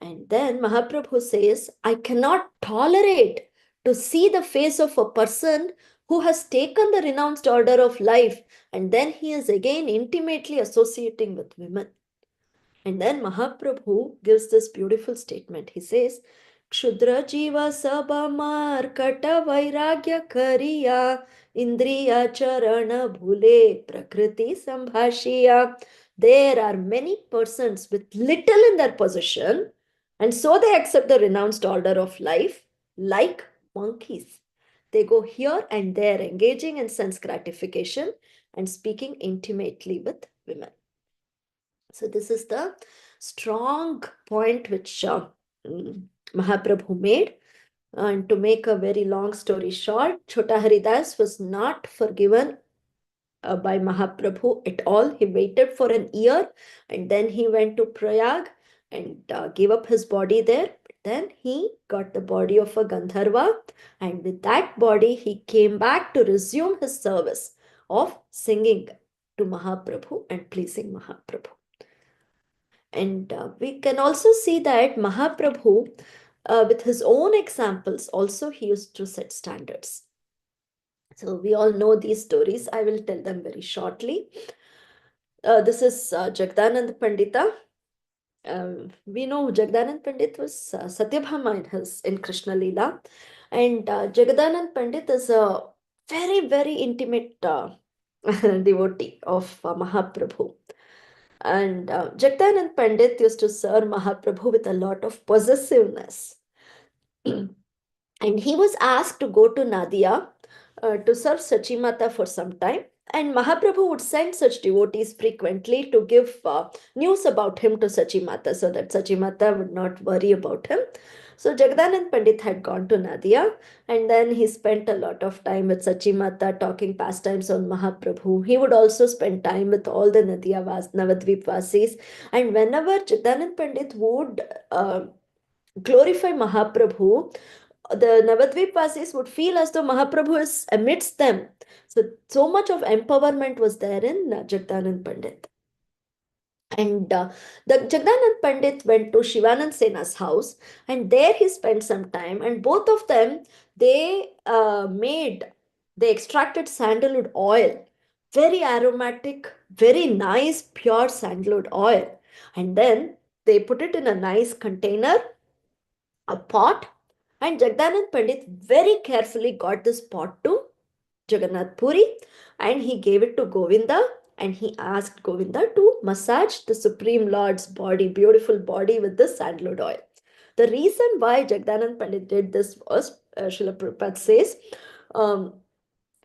And then Mahaprabhu says, "I cannot tolerate to see the face of a person who has taken the renounced order of life, and then he is again intimately associating with women." And then Mahaprabhu gives this beautiful statement. He says, "Kshudra jiva sabamar kata vairagya kariya indriya charana bhule prakriti sambhashiya." There are many persons with little in their possession, and so they accept the renounced order of life like monkeys. They go here and there, engaging in sense gratification and speaking intimately with women. So this is the strong point which Mahaprabhu made. And to make a very long story short, Chota Haridas was not forgiven by Mahaprabhu at all. He waited for an year, and then he went to Prayag and gave up his body there. Then he got the body of a Gandharva, and with that body he came back to resume his service of singing to Mahaprabhu and pleasing Mahaprabhu. And we can also see that Mahaprabhu, with his own examples, also he used to set standards. So we all know these stories. I will tell them very shortly. This is Jagdanand Pandita. We know Jagdanand Pandit was Satyabhama in Krishna Leela. And Jagdanand Pandit is a very, very intimate devotee of Mahaprabhu. And Jagdanand Pandit used to serve Mahaprabhu with a lot of possessiveness. And he was asked to go to Nadia to serve Sachimata for some time. And Mahaprabhu would send such devotees frequently to give news about him to Sachimata so that Sachimata would not worry about him. So Jagdanand Pandit had gone to Nadia, and then he spent a lot of time with Sachimata talking pastimes on Mahaprabhu. He would also spend time with all the Navadvip Vasis. And whenever Jagdanand Pandit would glorify Mahaprabhu, the Navadvip Vasis would feel as though Mahaprabhu is amidst them. So much of empowerment was there in Jagdanand Pandit. And the Jagdanand Pandit went to Shivanand Sena's house, and there he spent some time. And both of them, they extracted sandalwood oil, very aromatic, very nice, pure sandalwood oil. And then they put it in a nice container, a pot, and Jagdanand Pandit very carefully got this pot to Jagannath Puri, and he gave it to Govinda, and he asked Govinda to massage the Supreme Lord's body, beautiful body, with this sandalwood oil. The reason why Jagdanand Pandit did this was, Srila Prabhupada says,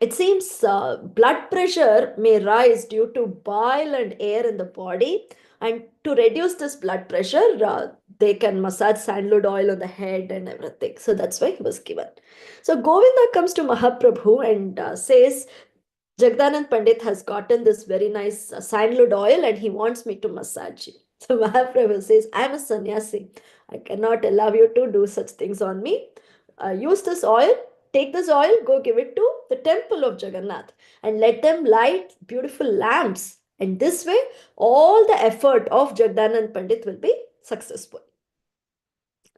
it seems blood pressure may rise due to bile and air in the body, and to reduce this blood pressure, they can massage sandalwood oil on the head and everything. So that's why he was given. So Govinda comes to Mahaprabhu and says, Jagdanand Pandit has gotten this very nice sandalwood oil and he wants me to massage you. So Mahaprabhu says, I am a sannyasi. I cannot allow you to do such things on me. Use this oil. Take this oil, go give it to the temple of Jagannath and let them light beautiful lamps. And this way, all the effort of Jagdanand Pandit will be successful.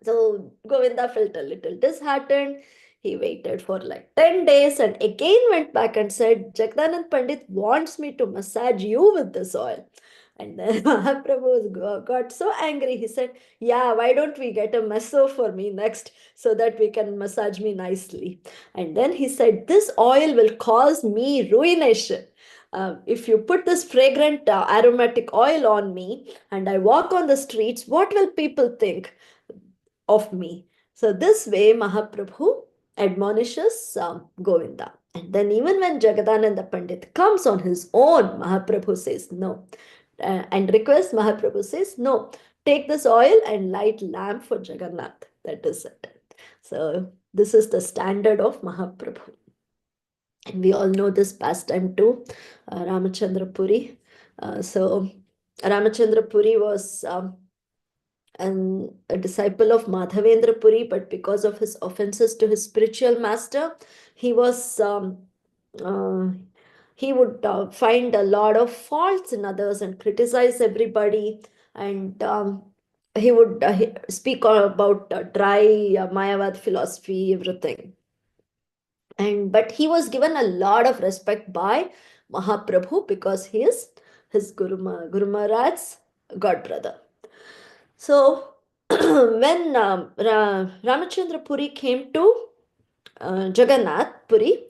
So Govinda felt a little disheartened. He waited for like 10 days and again went back and said, Jagdanand Pandit wants me to massage you with this oil. And then Mahaprabhu got so angry. He said, yeah, why don't we get a meso for me next so that we can massage me nicely? And then he said, this oil will cause me ruination. If you put this fragrant aromatic oil on me and I walk on the streets, what will people think of me? So this way Mahaprabhu admonishes Govinda. And then even when Jagadananda Pandit comes on his own, Mahaprabhu says no. And requests, Mahaprabhu says, no, take this oil and light lamp for Jagannath. That is it. So this is the standard of Mahaprabhu. And we all know this pastime too, Ramachandra Puri. So Ramachandra Puri was a disciple of Madhavendra Puri, but because of his offenses to his spiritual master, he was he would find a lot of faults in others and criticize everybody, and he would speak about dry Mayavad philosophy, everything. But he was given a lot of respect by Mahaprabhu because he is his Guru Maharaj's god brother. So when Ramachandra Puri came to Jagannath Puri,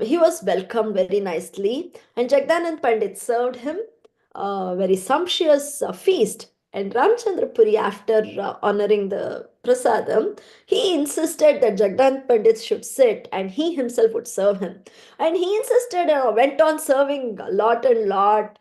he was welcomed very nicely, and Jagdanand Pandit served him a very sumptuous feast. And Ramchandra Puri, after honoring the prasadam, he insisted that Jagdanand Pandit should sit and he himself would serve him. And he insisted, went on serving a lot and lot,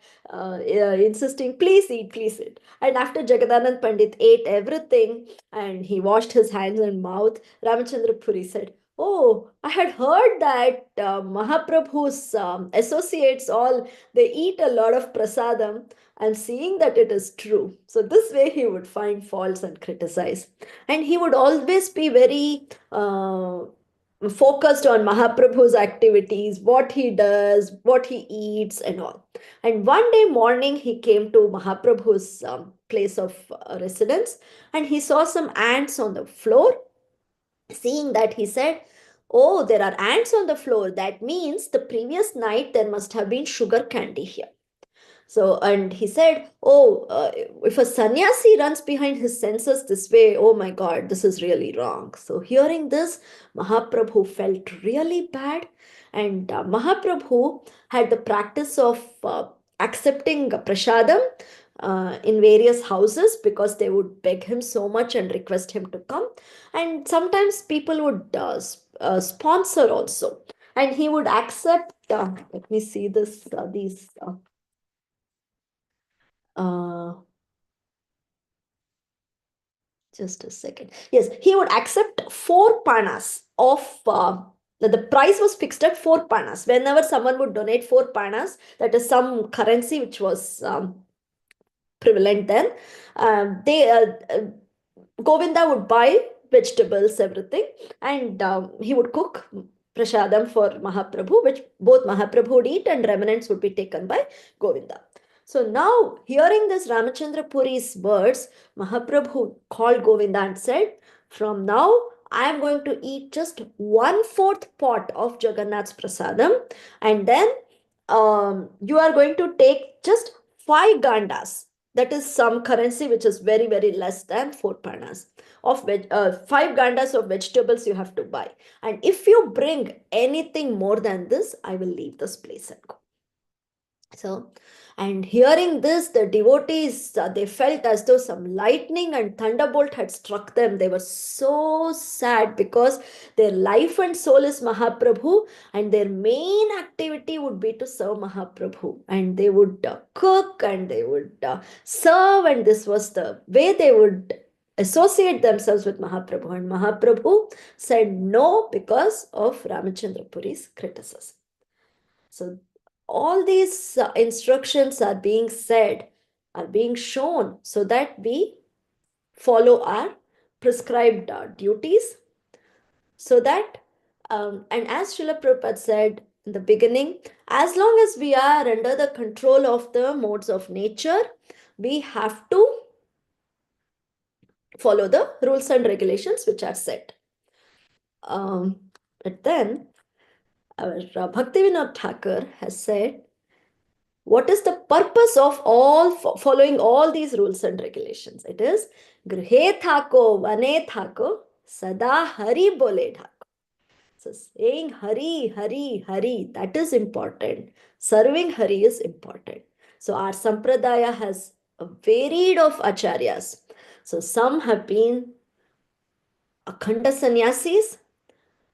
insisting, please eat, please eat. And after Jagadanand Pandit ate everything and he washed his hands and mouth, Ramchandra Puri said, oh, I had heard that Mahaprabhu's associates all, they eat a lot of prasadam, and seeing that it is true. So this way he would find faults and criticize. And he would always be very focused on Mahaprabhu's activities, what he does, what he eats and all. And one day morning he came to Mahaprabhu's place of residence and he saw some ants on the floor. Seeing that, he said, oh, there are ants on the floor. That means the previous night there must have been sugar candy here. So, and he said, oh, if a sannyasi runs behind his senses this way, oh my God, this is really wrong. So hearing this, Mahaprabhu felt really bad. And Mahaprabhu had the practice of accepting prasadam in various houses because they would beg him so much and request him to come. And sometimes people would sponsor also. And he would accept, let me see this, these just a second. Yes, he would accept 4 panas of the price was fixed at 4 panas. Whenever someone would donate 4 panas, that is some currency which was prevalent then. Govinda would buy vegetables, everything, and he would cook prasadam for Mahaprabhu, which both Mahaprabhu would eat and remnants would be taken by Govinda. So now, hearing this Ramachandra Puri's words, Mahaprabhu called Govinda and said, from now, I am going to eat just 1/4 pot of Jagannath's prasadam, and then you are going to take just 5 gandas. That is some currency which is very, very less than 4 panas. Of 5 gandas of vegetables you have to buy. And if you bring anything more than this, I will leave this place and go. So, and hearing this, the devotees, they felt as though some lightning and thunderbolt had struck them. They were so sad because their life and soul is Mahaprabhu, and their main activity would be to serve Mahaprabhu. And they would cook and they would serve, and this was the way they would associate themselves with Mahaprabhu. And Mahaprabhu said no because of Ramachandra Puri's criticism. So all these instructions are being said, are being shown so that we follow our prescribed duties. So that, and as Srila Prabhupada said in the beginning, as long as we are under the control of the modes of nature, we have to follow the rules and regulations which are set. But then, our Bhaktivinoda Thakur has said, what is the purpose of all following all these rules and regulations? It is Grihe thako, vane thako, sada hari bole dhako. So saying Hari, Hari, Hari, that is important. Serving Hari is important. So our Sampradaya has a varied of acharyas. So some have been Akhanda sannyasis,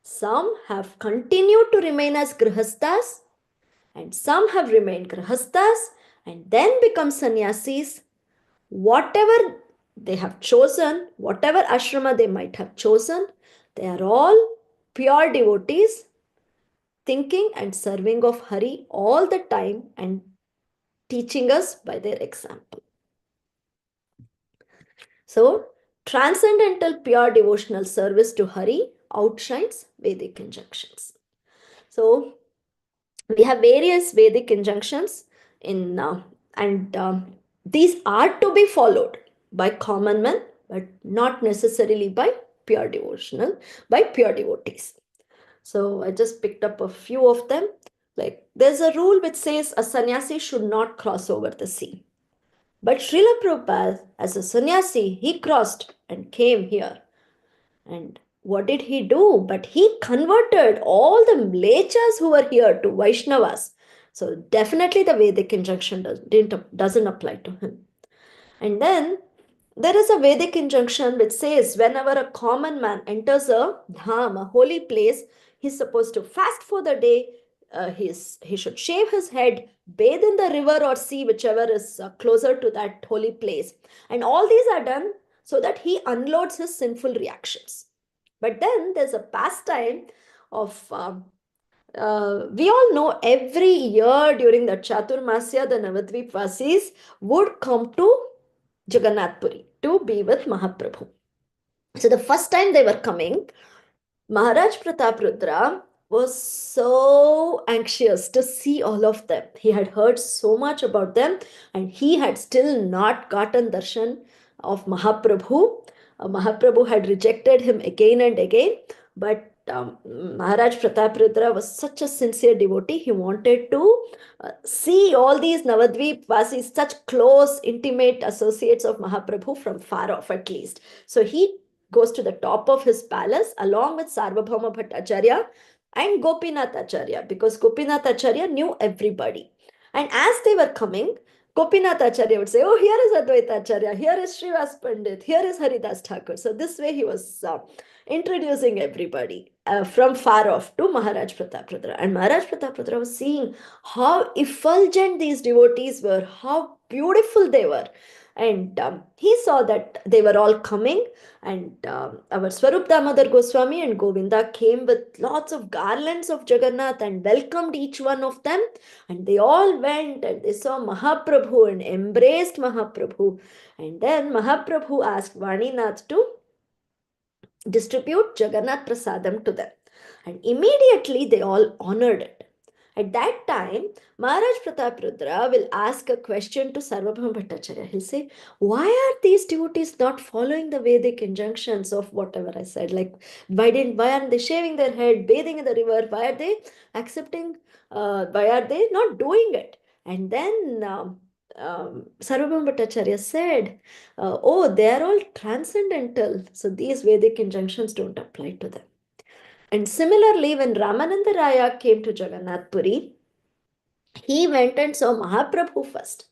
some have continued to remain as grihastas, and some have remained grihastas and then become sannyasis. Whatever they have chosen, whatever ashrama they might have chosen, they are all pure devotees, thinking and serving of Hari all the time and teaching us by their example. So, transcendental pure devotional service to Hari outshines Vedic injunctions. So, we have various Vedic injunctions in these are to be followed by common men, but not necessarily by pure devotees. So I just picked up a few of them. Like there's a rule which says a sannyasi should not cross over the sea. But Srila Prabhupada, as a sannyasi, he crossed and came here. And what did he do? But he converted all the mlechas who were here to Vaishnavas. So definitely the Vedic injunction doesn't apply to him. And then there is a Vedic injunction which says whenever a common man enters a dham, a holy place, he's supposed to fast for the day. He should shave his head, bathe in the river or sea, whichever is closer to that holy place. And all these are done so that he unloads his sinful reactions. But then there's a pastime of we all know every year during the Chaturmasya, the Navadvip Vasis would come to Jagannath Puri to be with Mahaprabhu. So the first time they were coming, Maharaj Prataprudra was so anxious to see all of them. He had heard so much about them and he had still not gotten darshan of Mahaprabhu. Mahaprabhu had rejected him again and again, but Maharaj Prataprudra was such a sincere devotee. He wanted to see all these Navadvip Vasis, such close, intimate associates of Mahaprabhu from far off at least. So he goes to the top of his palace along with Sarvabhauma Bhattacharya and Gopinath Acharya, because Gopinath Acharya knew everybody. And as they were coming, Gopinath Acharya would say, oh, here is Advaita Acharya, here is Srivas Pandit, here is Haridas Thakur. So this way he was introducing everybody from far off to Maharaj Prataprudra. And Maharaj Prataprudra was seeing how effulgent these devotees were, how beautiful they were. And he saw that they were all coming, and our Swarup Damodar Goswami and Govinda came with lots of garlands of Jagannath and welcomed each one of them. And they all went and they saw Mahaprabhu and embraced Mahaprabhu. And then Mahaprabhu asked Vaninath to distribute Jagannath Prasadam to them. And immediately they all honored it. At that time, Maharaj Prataprudra will ask a question to Sarvabhauma Bhattacharya. He'll say, why are these devotees not following the Vedic injunctions of whatever I said? Like, why aren't they shaving their head, bathing in the river? Why are they accepting? Why are they not doing it? And then Sarvabhauma Bhattacharya said, oh, they are all transcendental. So these Vedic injunctions don't apply to them. And similarly, when Ramananda Raya came to Jagannath Puri, he went and saw Mahaprabhu first.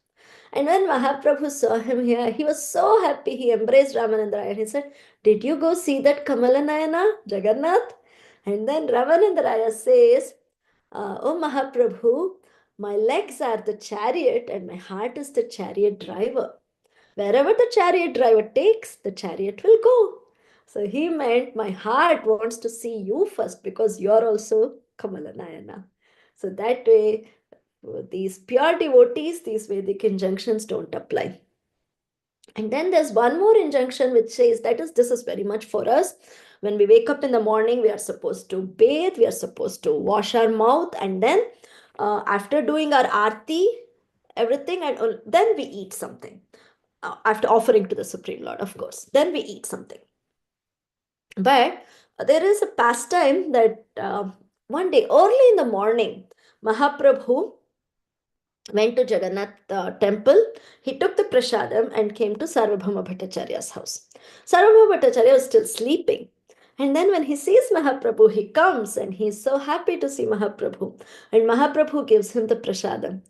And when Mahaprabhu saw him here, he was so happy. He embraced Ramananda Raya and he said, did you go see that Kamalanayana, Jagannath? And then Ramananda Raya says, oh Mahaprabhu, my legs are the chariot and my heart is the chariot driver. Wherever the chariot driver takes, the chariot will go. So he meant my heart wants to see you first because you're also Kamalanayana. So that way, these pure devotees, these Vedic injunctions don't apply. And then there's one more injunction which says this is very much for us. When we wake up in the morning, we are supposed to bathe, we are supposed to wash our mouth, and then after doing our arti, everything, and then we eat something. After offering to the Supreme Lord, of course. Then we eat something. But there is a pastime that one day, early in the morning, Mahaprabhu went to Jagannath temple. He took the prasadam and came to Sarvabhauma Bhattacharya's house. Sarvabhauma Bhattacharya was still sleeping. And then when he sees Mahaprabhu, he comes and he's so happy to see Mahaprabhu. And Mahaprabhu gives him the prasadam.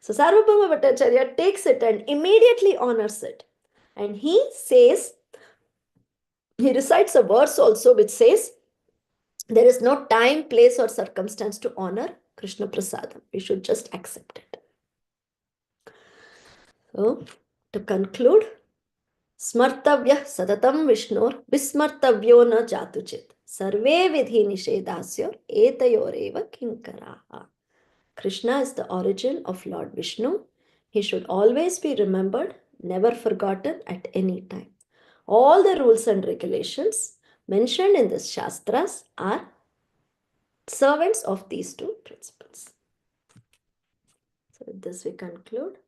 So Sarvabhauma Bhattacharya takes it and immediately honors it. And he says, he recites a verse also which says, there is no time, place or circumstance to honor Krishna prasadam. We should just accept it. So, to conclude, Smartavya sadatam Vishnor vismartavyo na jatuchit sarve vidhi nishedasyor etayoreva kinkaraha. Krishna is the origin of Lord Vishnu. He should always be remembered, never forgotten at any time. All the rules and regulations mentioned in the Shastras are servants of these two principles. So with this we conclude.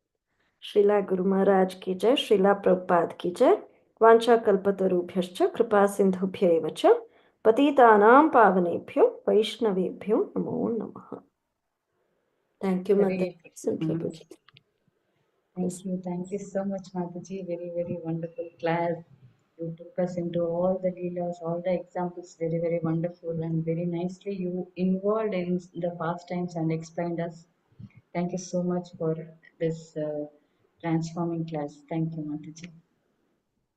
Srila Guru Maharaj ki jai, Srila Prabhupada ki jai, Vancha kalpatarubhyascha, Kripa sindhubhya eva cha, Patitanam pavanebhyo, Vaishnavebhyo namo namaha. Thank you, Very, Mataji and Prabhuji. Thank you so much, Mataji. Very, very wonderful class. You took us into all the leelas, all the examples, very, very wonderful and very nicely you involved in the pastimes and explained us. Thank you so much for this transforming class. Thank you, Mataji.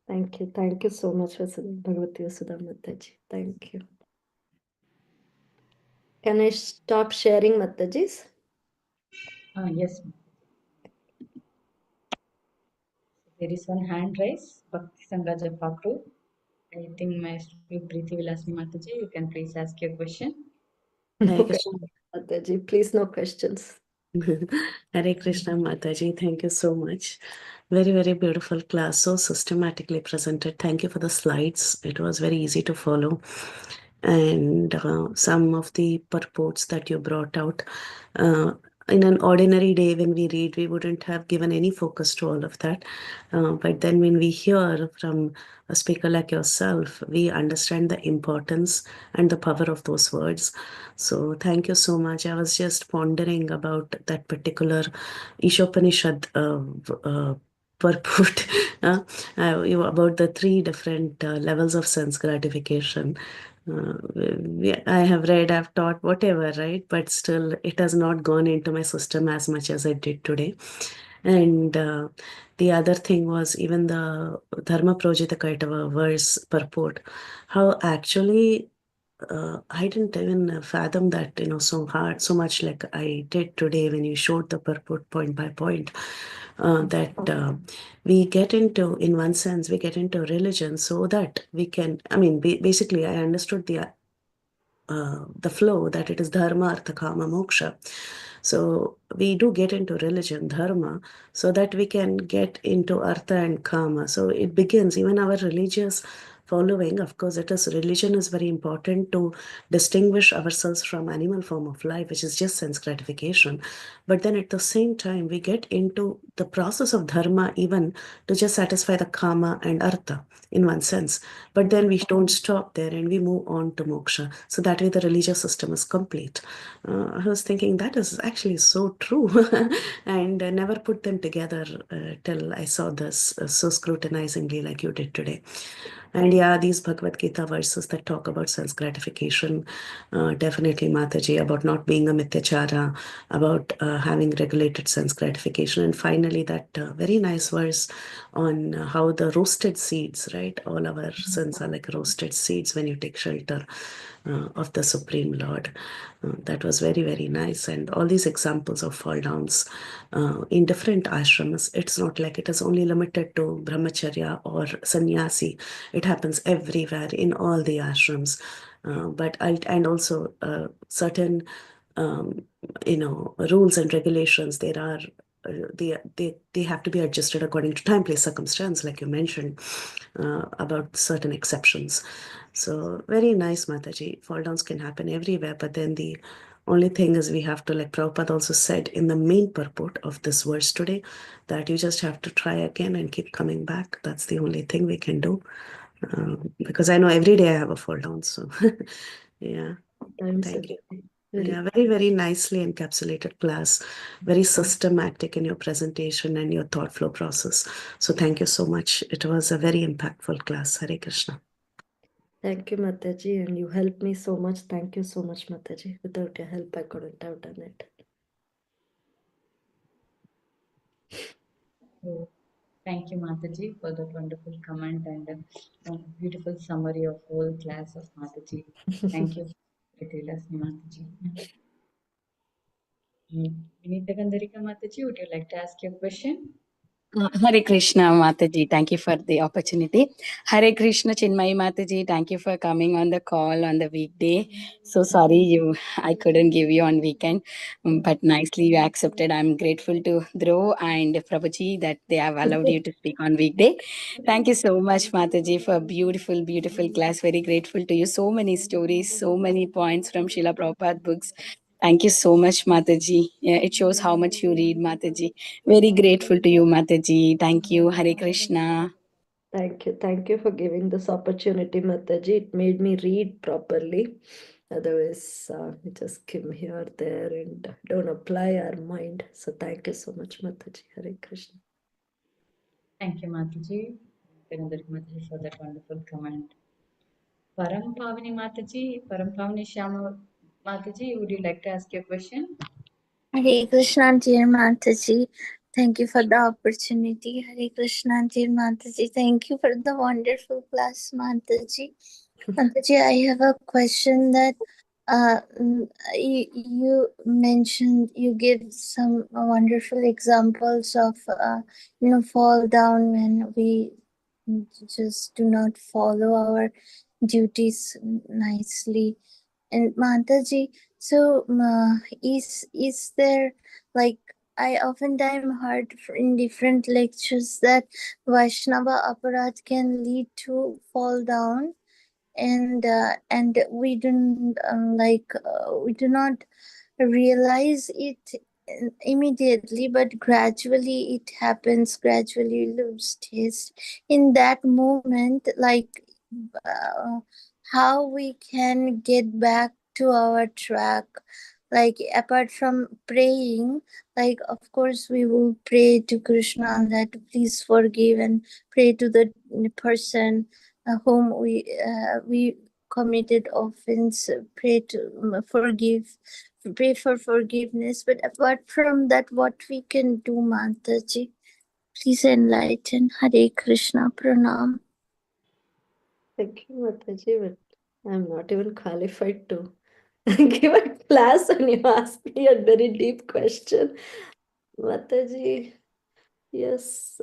Thank you so much, Bhagavati Vasudha Mataji. Thank you. Can I stop sharing, Matajis? Yes. There is one hand raise, Bhakti Sangaja Pakru. I think my Preeti will ask me, Mataji, you can please ask your question. Hare No Krishna. Mataji, please no questions. Hare Krishna, Mataji. Thank you so much. Very, very beautiful class. So systematically presented. Thank you for the slides. It was very easy to follow. And some of the purports that you brought out. In an ordinary day when we read, we wouldn't have given any focus to all of that. But then when we hear from a speaker like yourself, we understand the importance and the power of those words. So thank you so much. I was just pondering about that particular Ishopanishad purport about the three different levels of sense gratification. I have read, I've taught, whatever, right? But still, it has not gone into my system as much as it did today. And the other thing was even the Dharma Projita Kaitava verse purport, how actually I didn't even fathom that, so much like I did today when you showed the purport point by point. That we get into, in one sense, we get into religion so that we can, basically I understood the flow that it is dharma, artha, kama, moksha. So we do get into religion, dharma, so that we can get into artha and kama. So it begins, even our religious following, of course, religion is very important to distinguish ourselves from animal form of life, which is just sense gratification. But then at the same time, we get into the process of dharma even to just satisfy the kama and artha in one sense. But then we don't stop there and we move on to moksha. So that way the religious system is complete. I was thinking that is actually so true and never put them together till I saw this so scrutinizingly like you did today. And yeah, these Bhagavad Gita verses that talk about sense gratification, definitely Mataji, about not being a mityachara, about having regulated sense gratification. And finally, that very nice verse on how the roasted seeds, right? All our sins are like roasted seeds when you take shelter of the Supreme Lord. That was very, very nice. And all these examples of fall downs in different ashrams, it's not like it is only limited to brahmacharya or sannyasi. It happens everywhere in all the ashrams. And also certain, rules and regulations, there are they have to be adjusted according to time, place, circumstance, like you mentioned about certain exceptions. So very nice, Mataji. Fall downs can happen everywhere, but then the only thing is we have to, like Prabhupada also said in the main purport of this verse today, that you just have to try again and keep coming back. That's the only thing we can do. Because I know every day I have a fall down. So yeah, thank you. Yeah, very, very nicely encapsulated class, very systematic in your presentation and your thought flow process. So thank you so much. It was a very impactful class. Hare Krishna. Thank you, Mataji, and you helped me so much. Thank you so much, Mataji. Without your help, I couldn't have done it. So, thank you, Mataji, for that wonderful comment and beautiful summary of whole class of Mataji. Thank you for telling us, Mataji. Vinita Gandarika Mataji, would you like to ask your question? Hare Krishna, Mataji. Thank you for the opportunity. Hare Krishna, Cinmayi Mataji. Thank you for coming on the call on the weekday. So sorry I couldn't give you on weekend, but nicely you accepted. I'm grateful to Dhruv and Prabhuji that they have allowed you to speak on weekday. Thank you so much, Mataji, for beautiful, beautiful class. Very grateful to you. So many stories, so many points from Srila Prabhupada books. Thank you so much, Mataji. Yeah, it shows how much you read, Mataji. Very grateful to you, Mataji. Thank you. Hare Krishna. Thank you. Thank you for giving this opportunity, Mataji. It made me read properly. Otherwise, we just came here, there, and don't apply our mind. So thank you so much, Mataji. Hare Krishna. Thank you, Mataji. Gandarika Mataji, for that wonderful comment. Parampavani Mataji, Parampavani Shyama Mataji, would you like to ask your question? Hare Krishna, dear Mataji. Thank you for the opportunity. Hare Krishna, dear Mataji. Thank you for the wonderful class, Mataji. Mataji, I have a question that you mentioned, you give some wonderful examples of fall down when we just do not follow our duties nicely. And Mataji, so is there, like, I oftentimes heard in different lectures that Vaishnava aparat can lead to fall down, and we don't we do not realize it immediately, but gradually it happens, gradually lose taste. In that moment, like, how we can get back to our track, like apart from praying, like of course we will pray to Krishna that please forgive, and pray to the person whom we committed offense, pray to pray for forgiveness. But apart from that, what we can do, Mataji? Please enlighten. Hare Krishna, pranam. Thank you, Mataji, but I'm not even qualified to give a class when you ask me a very deep question. Mataji, yes,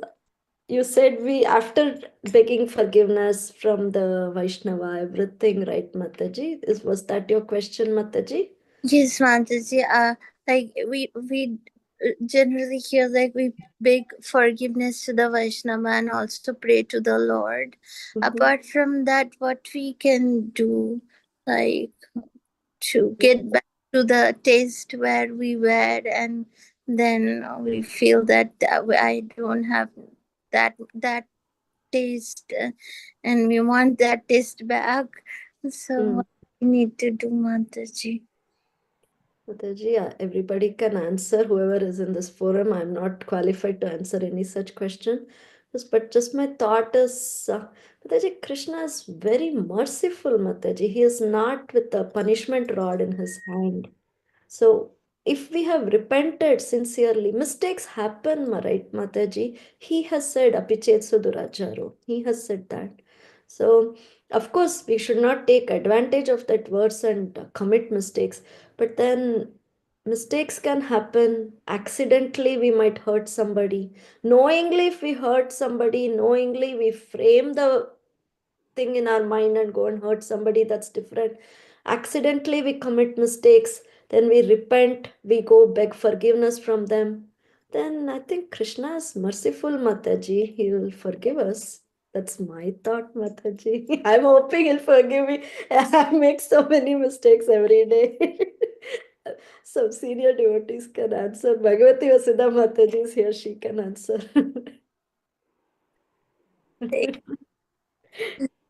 you said we, after begging forgiveness from the Vaishnava, everything, right, Mataji? Was that your question, Mataji? Yes, Mataji. Like we generally hear, like, we beg forgiveness to the Vaishnava and also pray to the Lord. Apart from that, what we can do, like, to get back to the taste where we were, and then we feel that I don't have that taste, and we want that taste back. So what we need to do, Mataji? Mataji, everybody can answer, whoever is in this forum. I'm not qualified to answer any such question. But just my thought is, Mataji, Krishna is very merciful, Mataji. He is not with a punishment rod in his hand. So if we have repented sincerely, mistakes happen, right, Mataji? He has said, Apichet Suduracharo. He has said that. So, of course, we should not take advantage of that verse and commit mistakes. But then mistakes can happen. Accidentally, we might hurt somebody. Knowingly, if we hurt somebody, knowingly, we frame the thing in our mind and go and hurt somebody, that's different. Accidentally, we commit mistakes, then we repent, we go beg forgiveness from them. Then I think Krishna is merciful, Mataji. He will forgive us. That's my thought, Mataji. I'm hoping he'll forgive me. I make so many mistakes every day. Some senior devotees can answer. Bhagavati Vasudha Mataji is here. She can answer.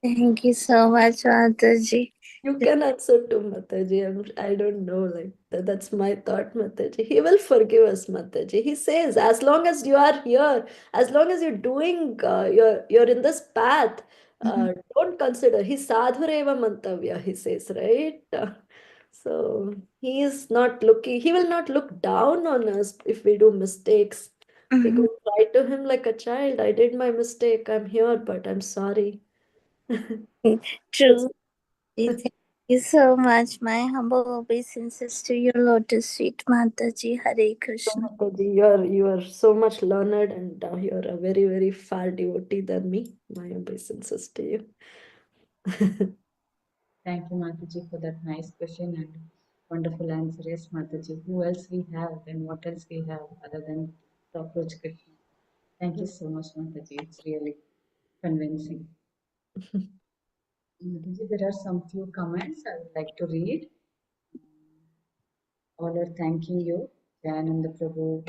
Thank you so much, Mataji. You can answer to Mataji. I don't know, like that's my thought, Mataji. He will forgive us, Mataji. He says, as long as you are here, as long as you're doing, you're in this path, don't consider. He sadhureva mantavya, he says, right? So he is not looking, he will not look down on us if we do mistakes. We go cry to him like a child. I did my mistake. I'm here, but I'm sorry. True. Thank you so much. My humble obeisances to your lotus feet, Mataji. Hare Krishna. Mataji, you are so much learned, and you're a very, very far devotee than me. My obeisances to you. Thank you, Mataji, for that nice question and wonderful answer. Yes, Mataji. Who else we have and what else we have other than the approach Krishna? Thank you so much, Mataji. It's really convincing. Mataji, there are some few comments I would like to read. All are thanking you, Jayananda Prabhu,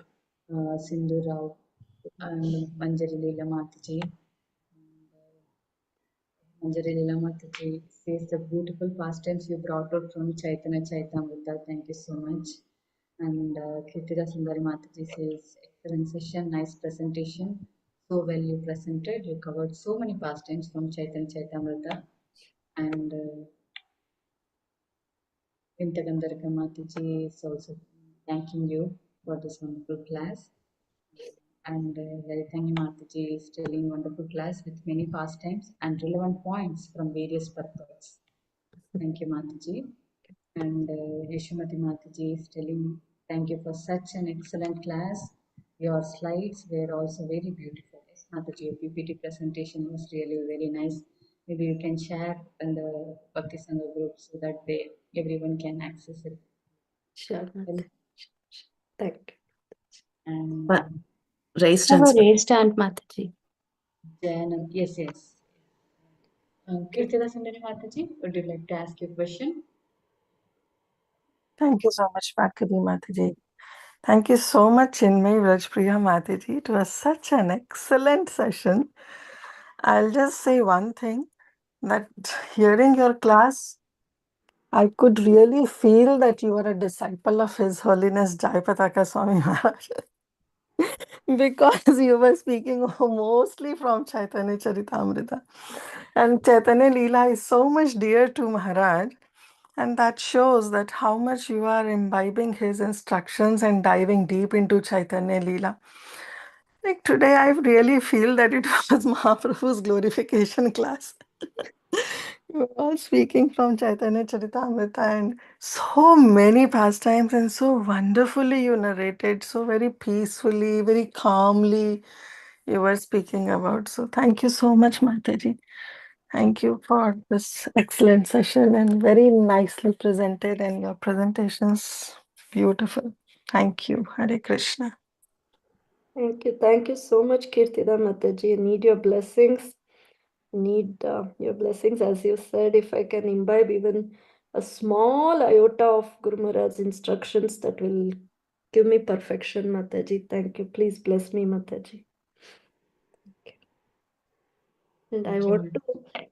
Sindhu Rao, and Manjari Leela Mataji. Manjari Leela Mataji says the beautiful pastimes you brought out from Chaitanya Chaitamrita. Thank you so much. And Kirtida Sundari Mataji says, excellent session, nice presentation. So well you presented. You covered so many pastimes from Chaitanya Chaitamrita. And Vintagandarika Mataji is also thanking you for this wonderful class. And Lalitangi Mataji is telling wonderful class with many pastimes and relevant points from various purports. Thank you, Mataji. And Yeshumati Mataji is telling, thank you for such an excellent class. Your slides were also very beautiful. Yes, Mataji, your PPT presentation was really very nice. Maybe you can share in the Bhakti Sangha group so that everyone can access it. Sure, Mataji. Thank you. And Raised I have hands. a raised hand, Mataji. Jayanand, yes. Kirtida Sundari Mataji, would you like to ask your question? Thank you so much, Pakadi Mataji. Thank you so much, Cinmayi Vrajapriya Mataji. It was such an excellent session. I'll just say one thing, that hearing your class, I could really feel that you are a disciple of His Holiness Jayapataka Swami Maharaj. Because you were speaking mostly from Chaitanya Charitamrita. And Chaitanya Leela is so much dear to Maharaj. And that shows that how much you are imbibing his instructions and diving deep into Chaitanya Leela. Like today, I really feel that it was Mahaprabhu's glorification class. You were all speaking from Chaitanya Charitamrita and so many pastimes, and so wonderfully you narrated, so very peacefully, very calmly you were speaking about. So thank you so much, Mataji. Thank you for this excellent session and very nicely presented, and your presentations beautiful. Thank you. Hare Krishna. Thank you so much, Kirtida Mataji. I need your blessings. Need your blessings, as you said. If I can imbibe even a small iota of Guru Maharaj's instructions, that will give me perfection, Mataji. Thank you. Please bless me, Mataji. And I want to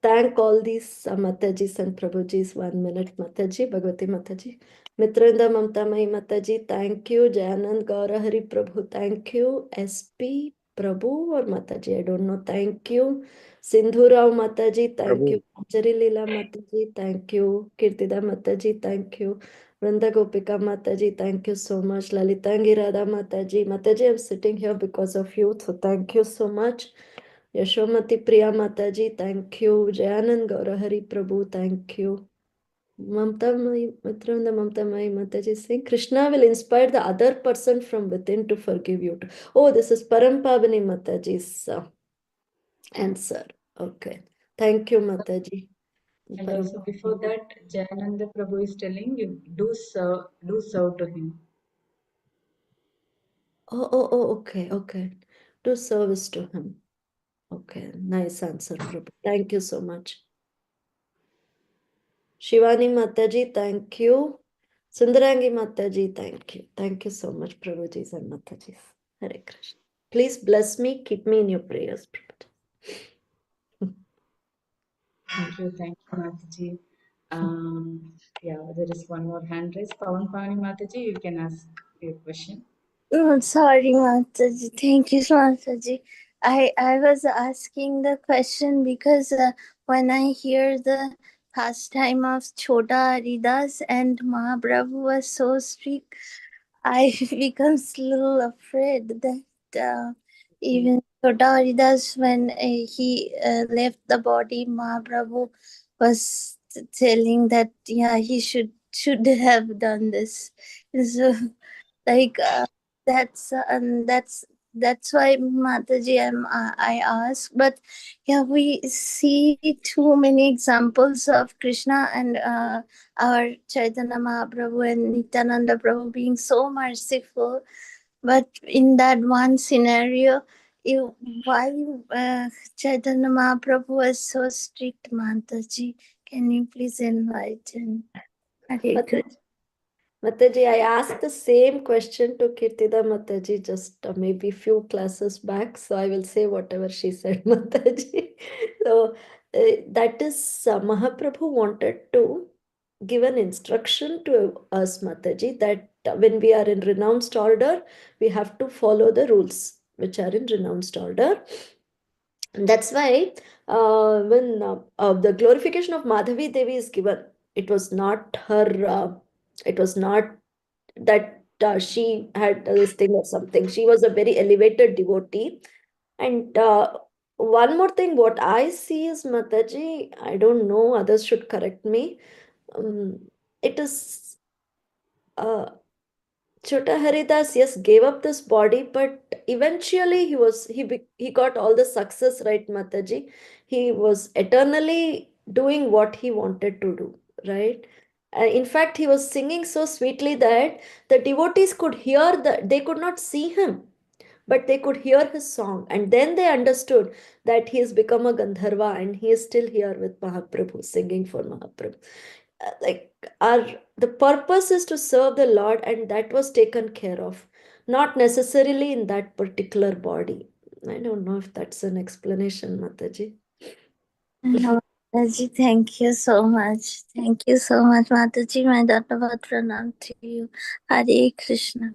thank all these Matajis and Prabhujis. 1 minute, Mataji, Bhagavati Mataji. Mitranda Mamtamai Mataji, thank you. Jayanand Gaurahari Prabhu, thank you. SP Prabhu or Mataji, I don't know, thank you. Sindhu Rao Mataji, thank you. Manjari Leela Mataji, thank you. Kirtida Mataji, thank you. Vranda Gopika Mataji, thank you so much. Lalitangi Radha Mataji, Mataji, I'm sitting here because of you, so thank you so much. Yashomati Priya Mataji, thank you. Jayanand Gaurahari Prabhu, thank you. Mamtamai, Matranda Mamtamai Mataji saying, Krishna will inspire the other person from within to forgive you. Oh, this is Parampavani Mataji's answer. Okay. Thank you, Mataji. And also before that, Jayananda Prabhu is telling you, do serve to him. Okay. Do service to him. Okay, nice answer, Prabhu. Thank you so much. Shivani Mataji, thank you. Sundarangi Mataji, thank you. Thank you so much, Prabhujis and Matajis. Hare Krishna. Please bless me, keep me in your prayers, Prabhuji. Thank you, Mataji. Yeah, there is one more hand raised. Pawan Pavani Mataji, you can ask your question. Oh, sorry, Mataji. Thank you, Mataji. I was asking the question because when I hear the pastime of Chota Haridas and Mahaprabhu was so strict, I become a little afraid that even Chota Haridas, when he left the body, Mahaprabhu was telling that he should have done this. So like that's why Mataji I ask. But yeah, we see too many examples of Krishna and our Chaitanya Mahaprabhu and Nityananda Prabhu being so merciful, but in that one scenario, why Chaitanya Mahaprabhu was so strict, Mataji? Can you please enlighten? Hare Krishna. Mataji, I asked the same question to Kirtida Mataji just maybe few classes back, so I will say whatever she said, Mataji. So that is Mahaprabhu wanted to give an instruction to us, Mataji, that when we are in renounced order, we have to follow the rules which are in renounced order. And that's why when the glorification of Madhavi Devi is given, it was not her, it was not that she had this thing or something. She was a very elevated devotee. And one more thing, what I see is, Mataji, I don't know, others should correct me. It is Chota Haridas, yes, gave up this body, but eventually he got all the success, right, Mataji? He was eternally doing what he wanted to do, right? In fact, he was singing so sweetly that the devotees could hear they could not see him, but they could hear his song. And then they understood that he has become a Gandharva and he is still here with Mahaprabhu, singing for Mahaprabhu. The purpose is to serve the Lord, and that was taken care of, not necessarily in that particular body. I don't know if that's an explanation, Mataji. No, Mataji, thank you so much. Thank you so much, Mataji. My Dhanavad pranam to you. Hare Krishna.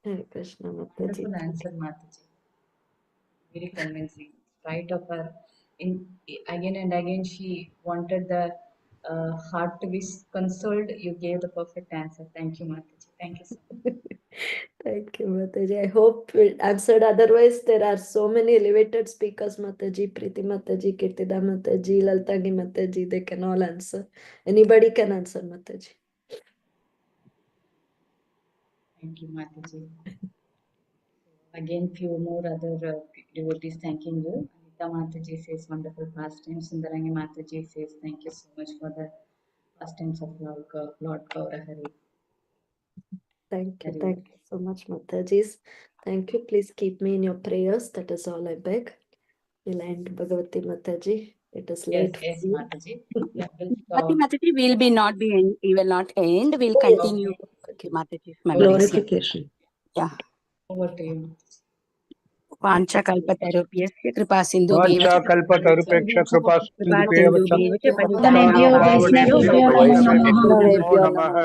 Hare Krishna, Mataji. Wonderful answer, Mataji. Very convincing. Right of her, again and again, she wanted the heart to be consoled. You gave the perfect answer. Thank you, Mataji. Thank you so much. Thank you, Mataji. I hope it answered. Otherwise, there are so many elevated speakers, Mataji, Preeti Mataji, Kirtida Mataji, Laltagi Mataji. They can all answer. Anybody can answer, Mataji. Thank you, Mataji. Again, few more other devotees thanking you. Anita Mataji says wonderful pastimes. Sundarangi Mataji says thank you so much for the pastimes of Lord Gaurahari. Thank you. Thank you so much, Matajis. Thank you. Please keep me in your prayers. That is all I beg. We'll end Bhagavati Mataji. It is late. Yes, Mataji. Yeah, Mataji, we will not end. We'll continue. Okay, Mataji. Glorification. Yeah. Over to you. वाञ्छाकल्पतरुभ्यश्च कृपासिन्धुभ्येव वाञ्छाकल्पतरुभ्यश्च कृपासिन्धुभ्येव च कृपासिन्धुभ्येव च पतितानां पतितानां पावनेभ्यो पावनेभ्यो वैष्णवेभ्यो नमो नमः।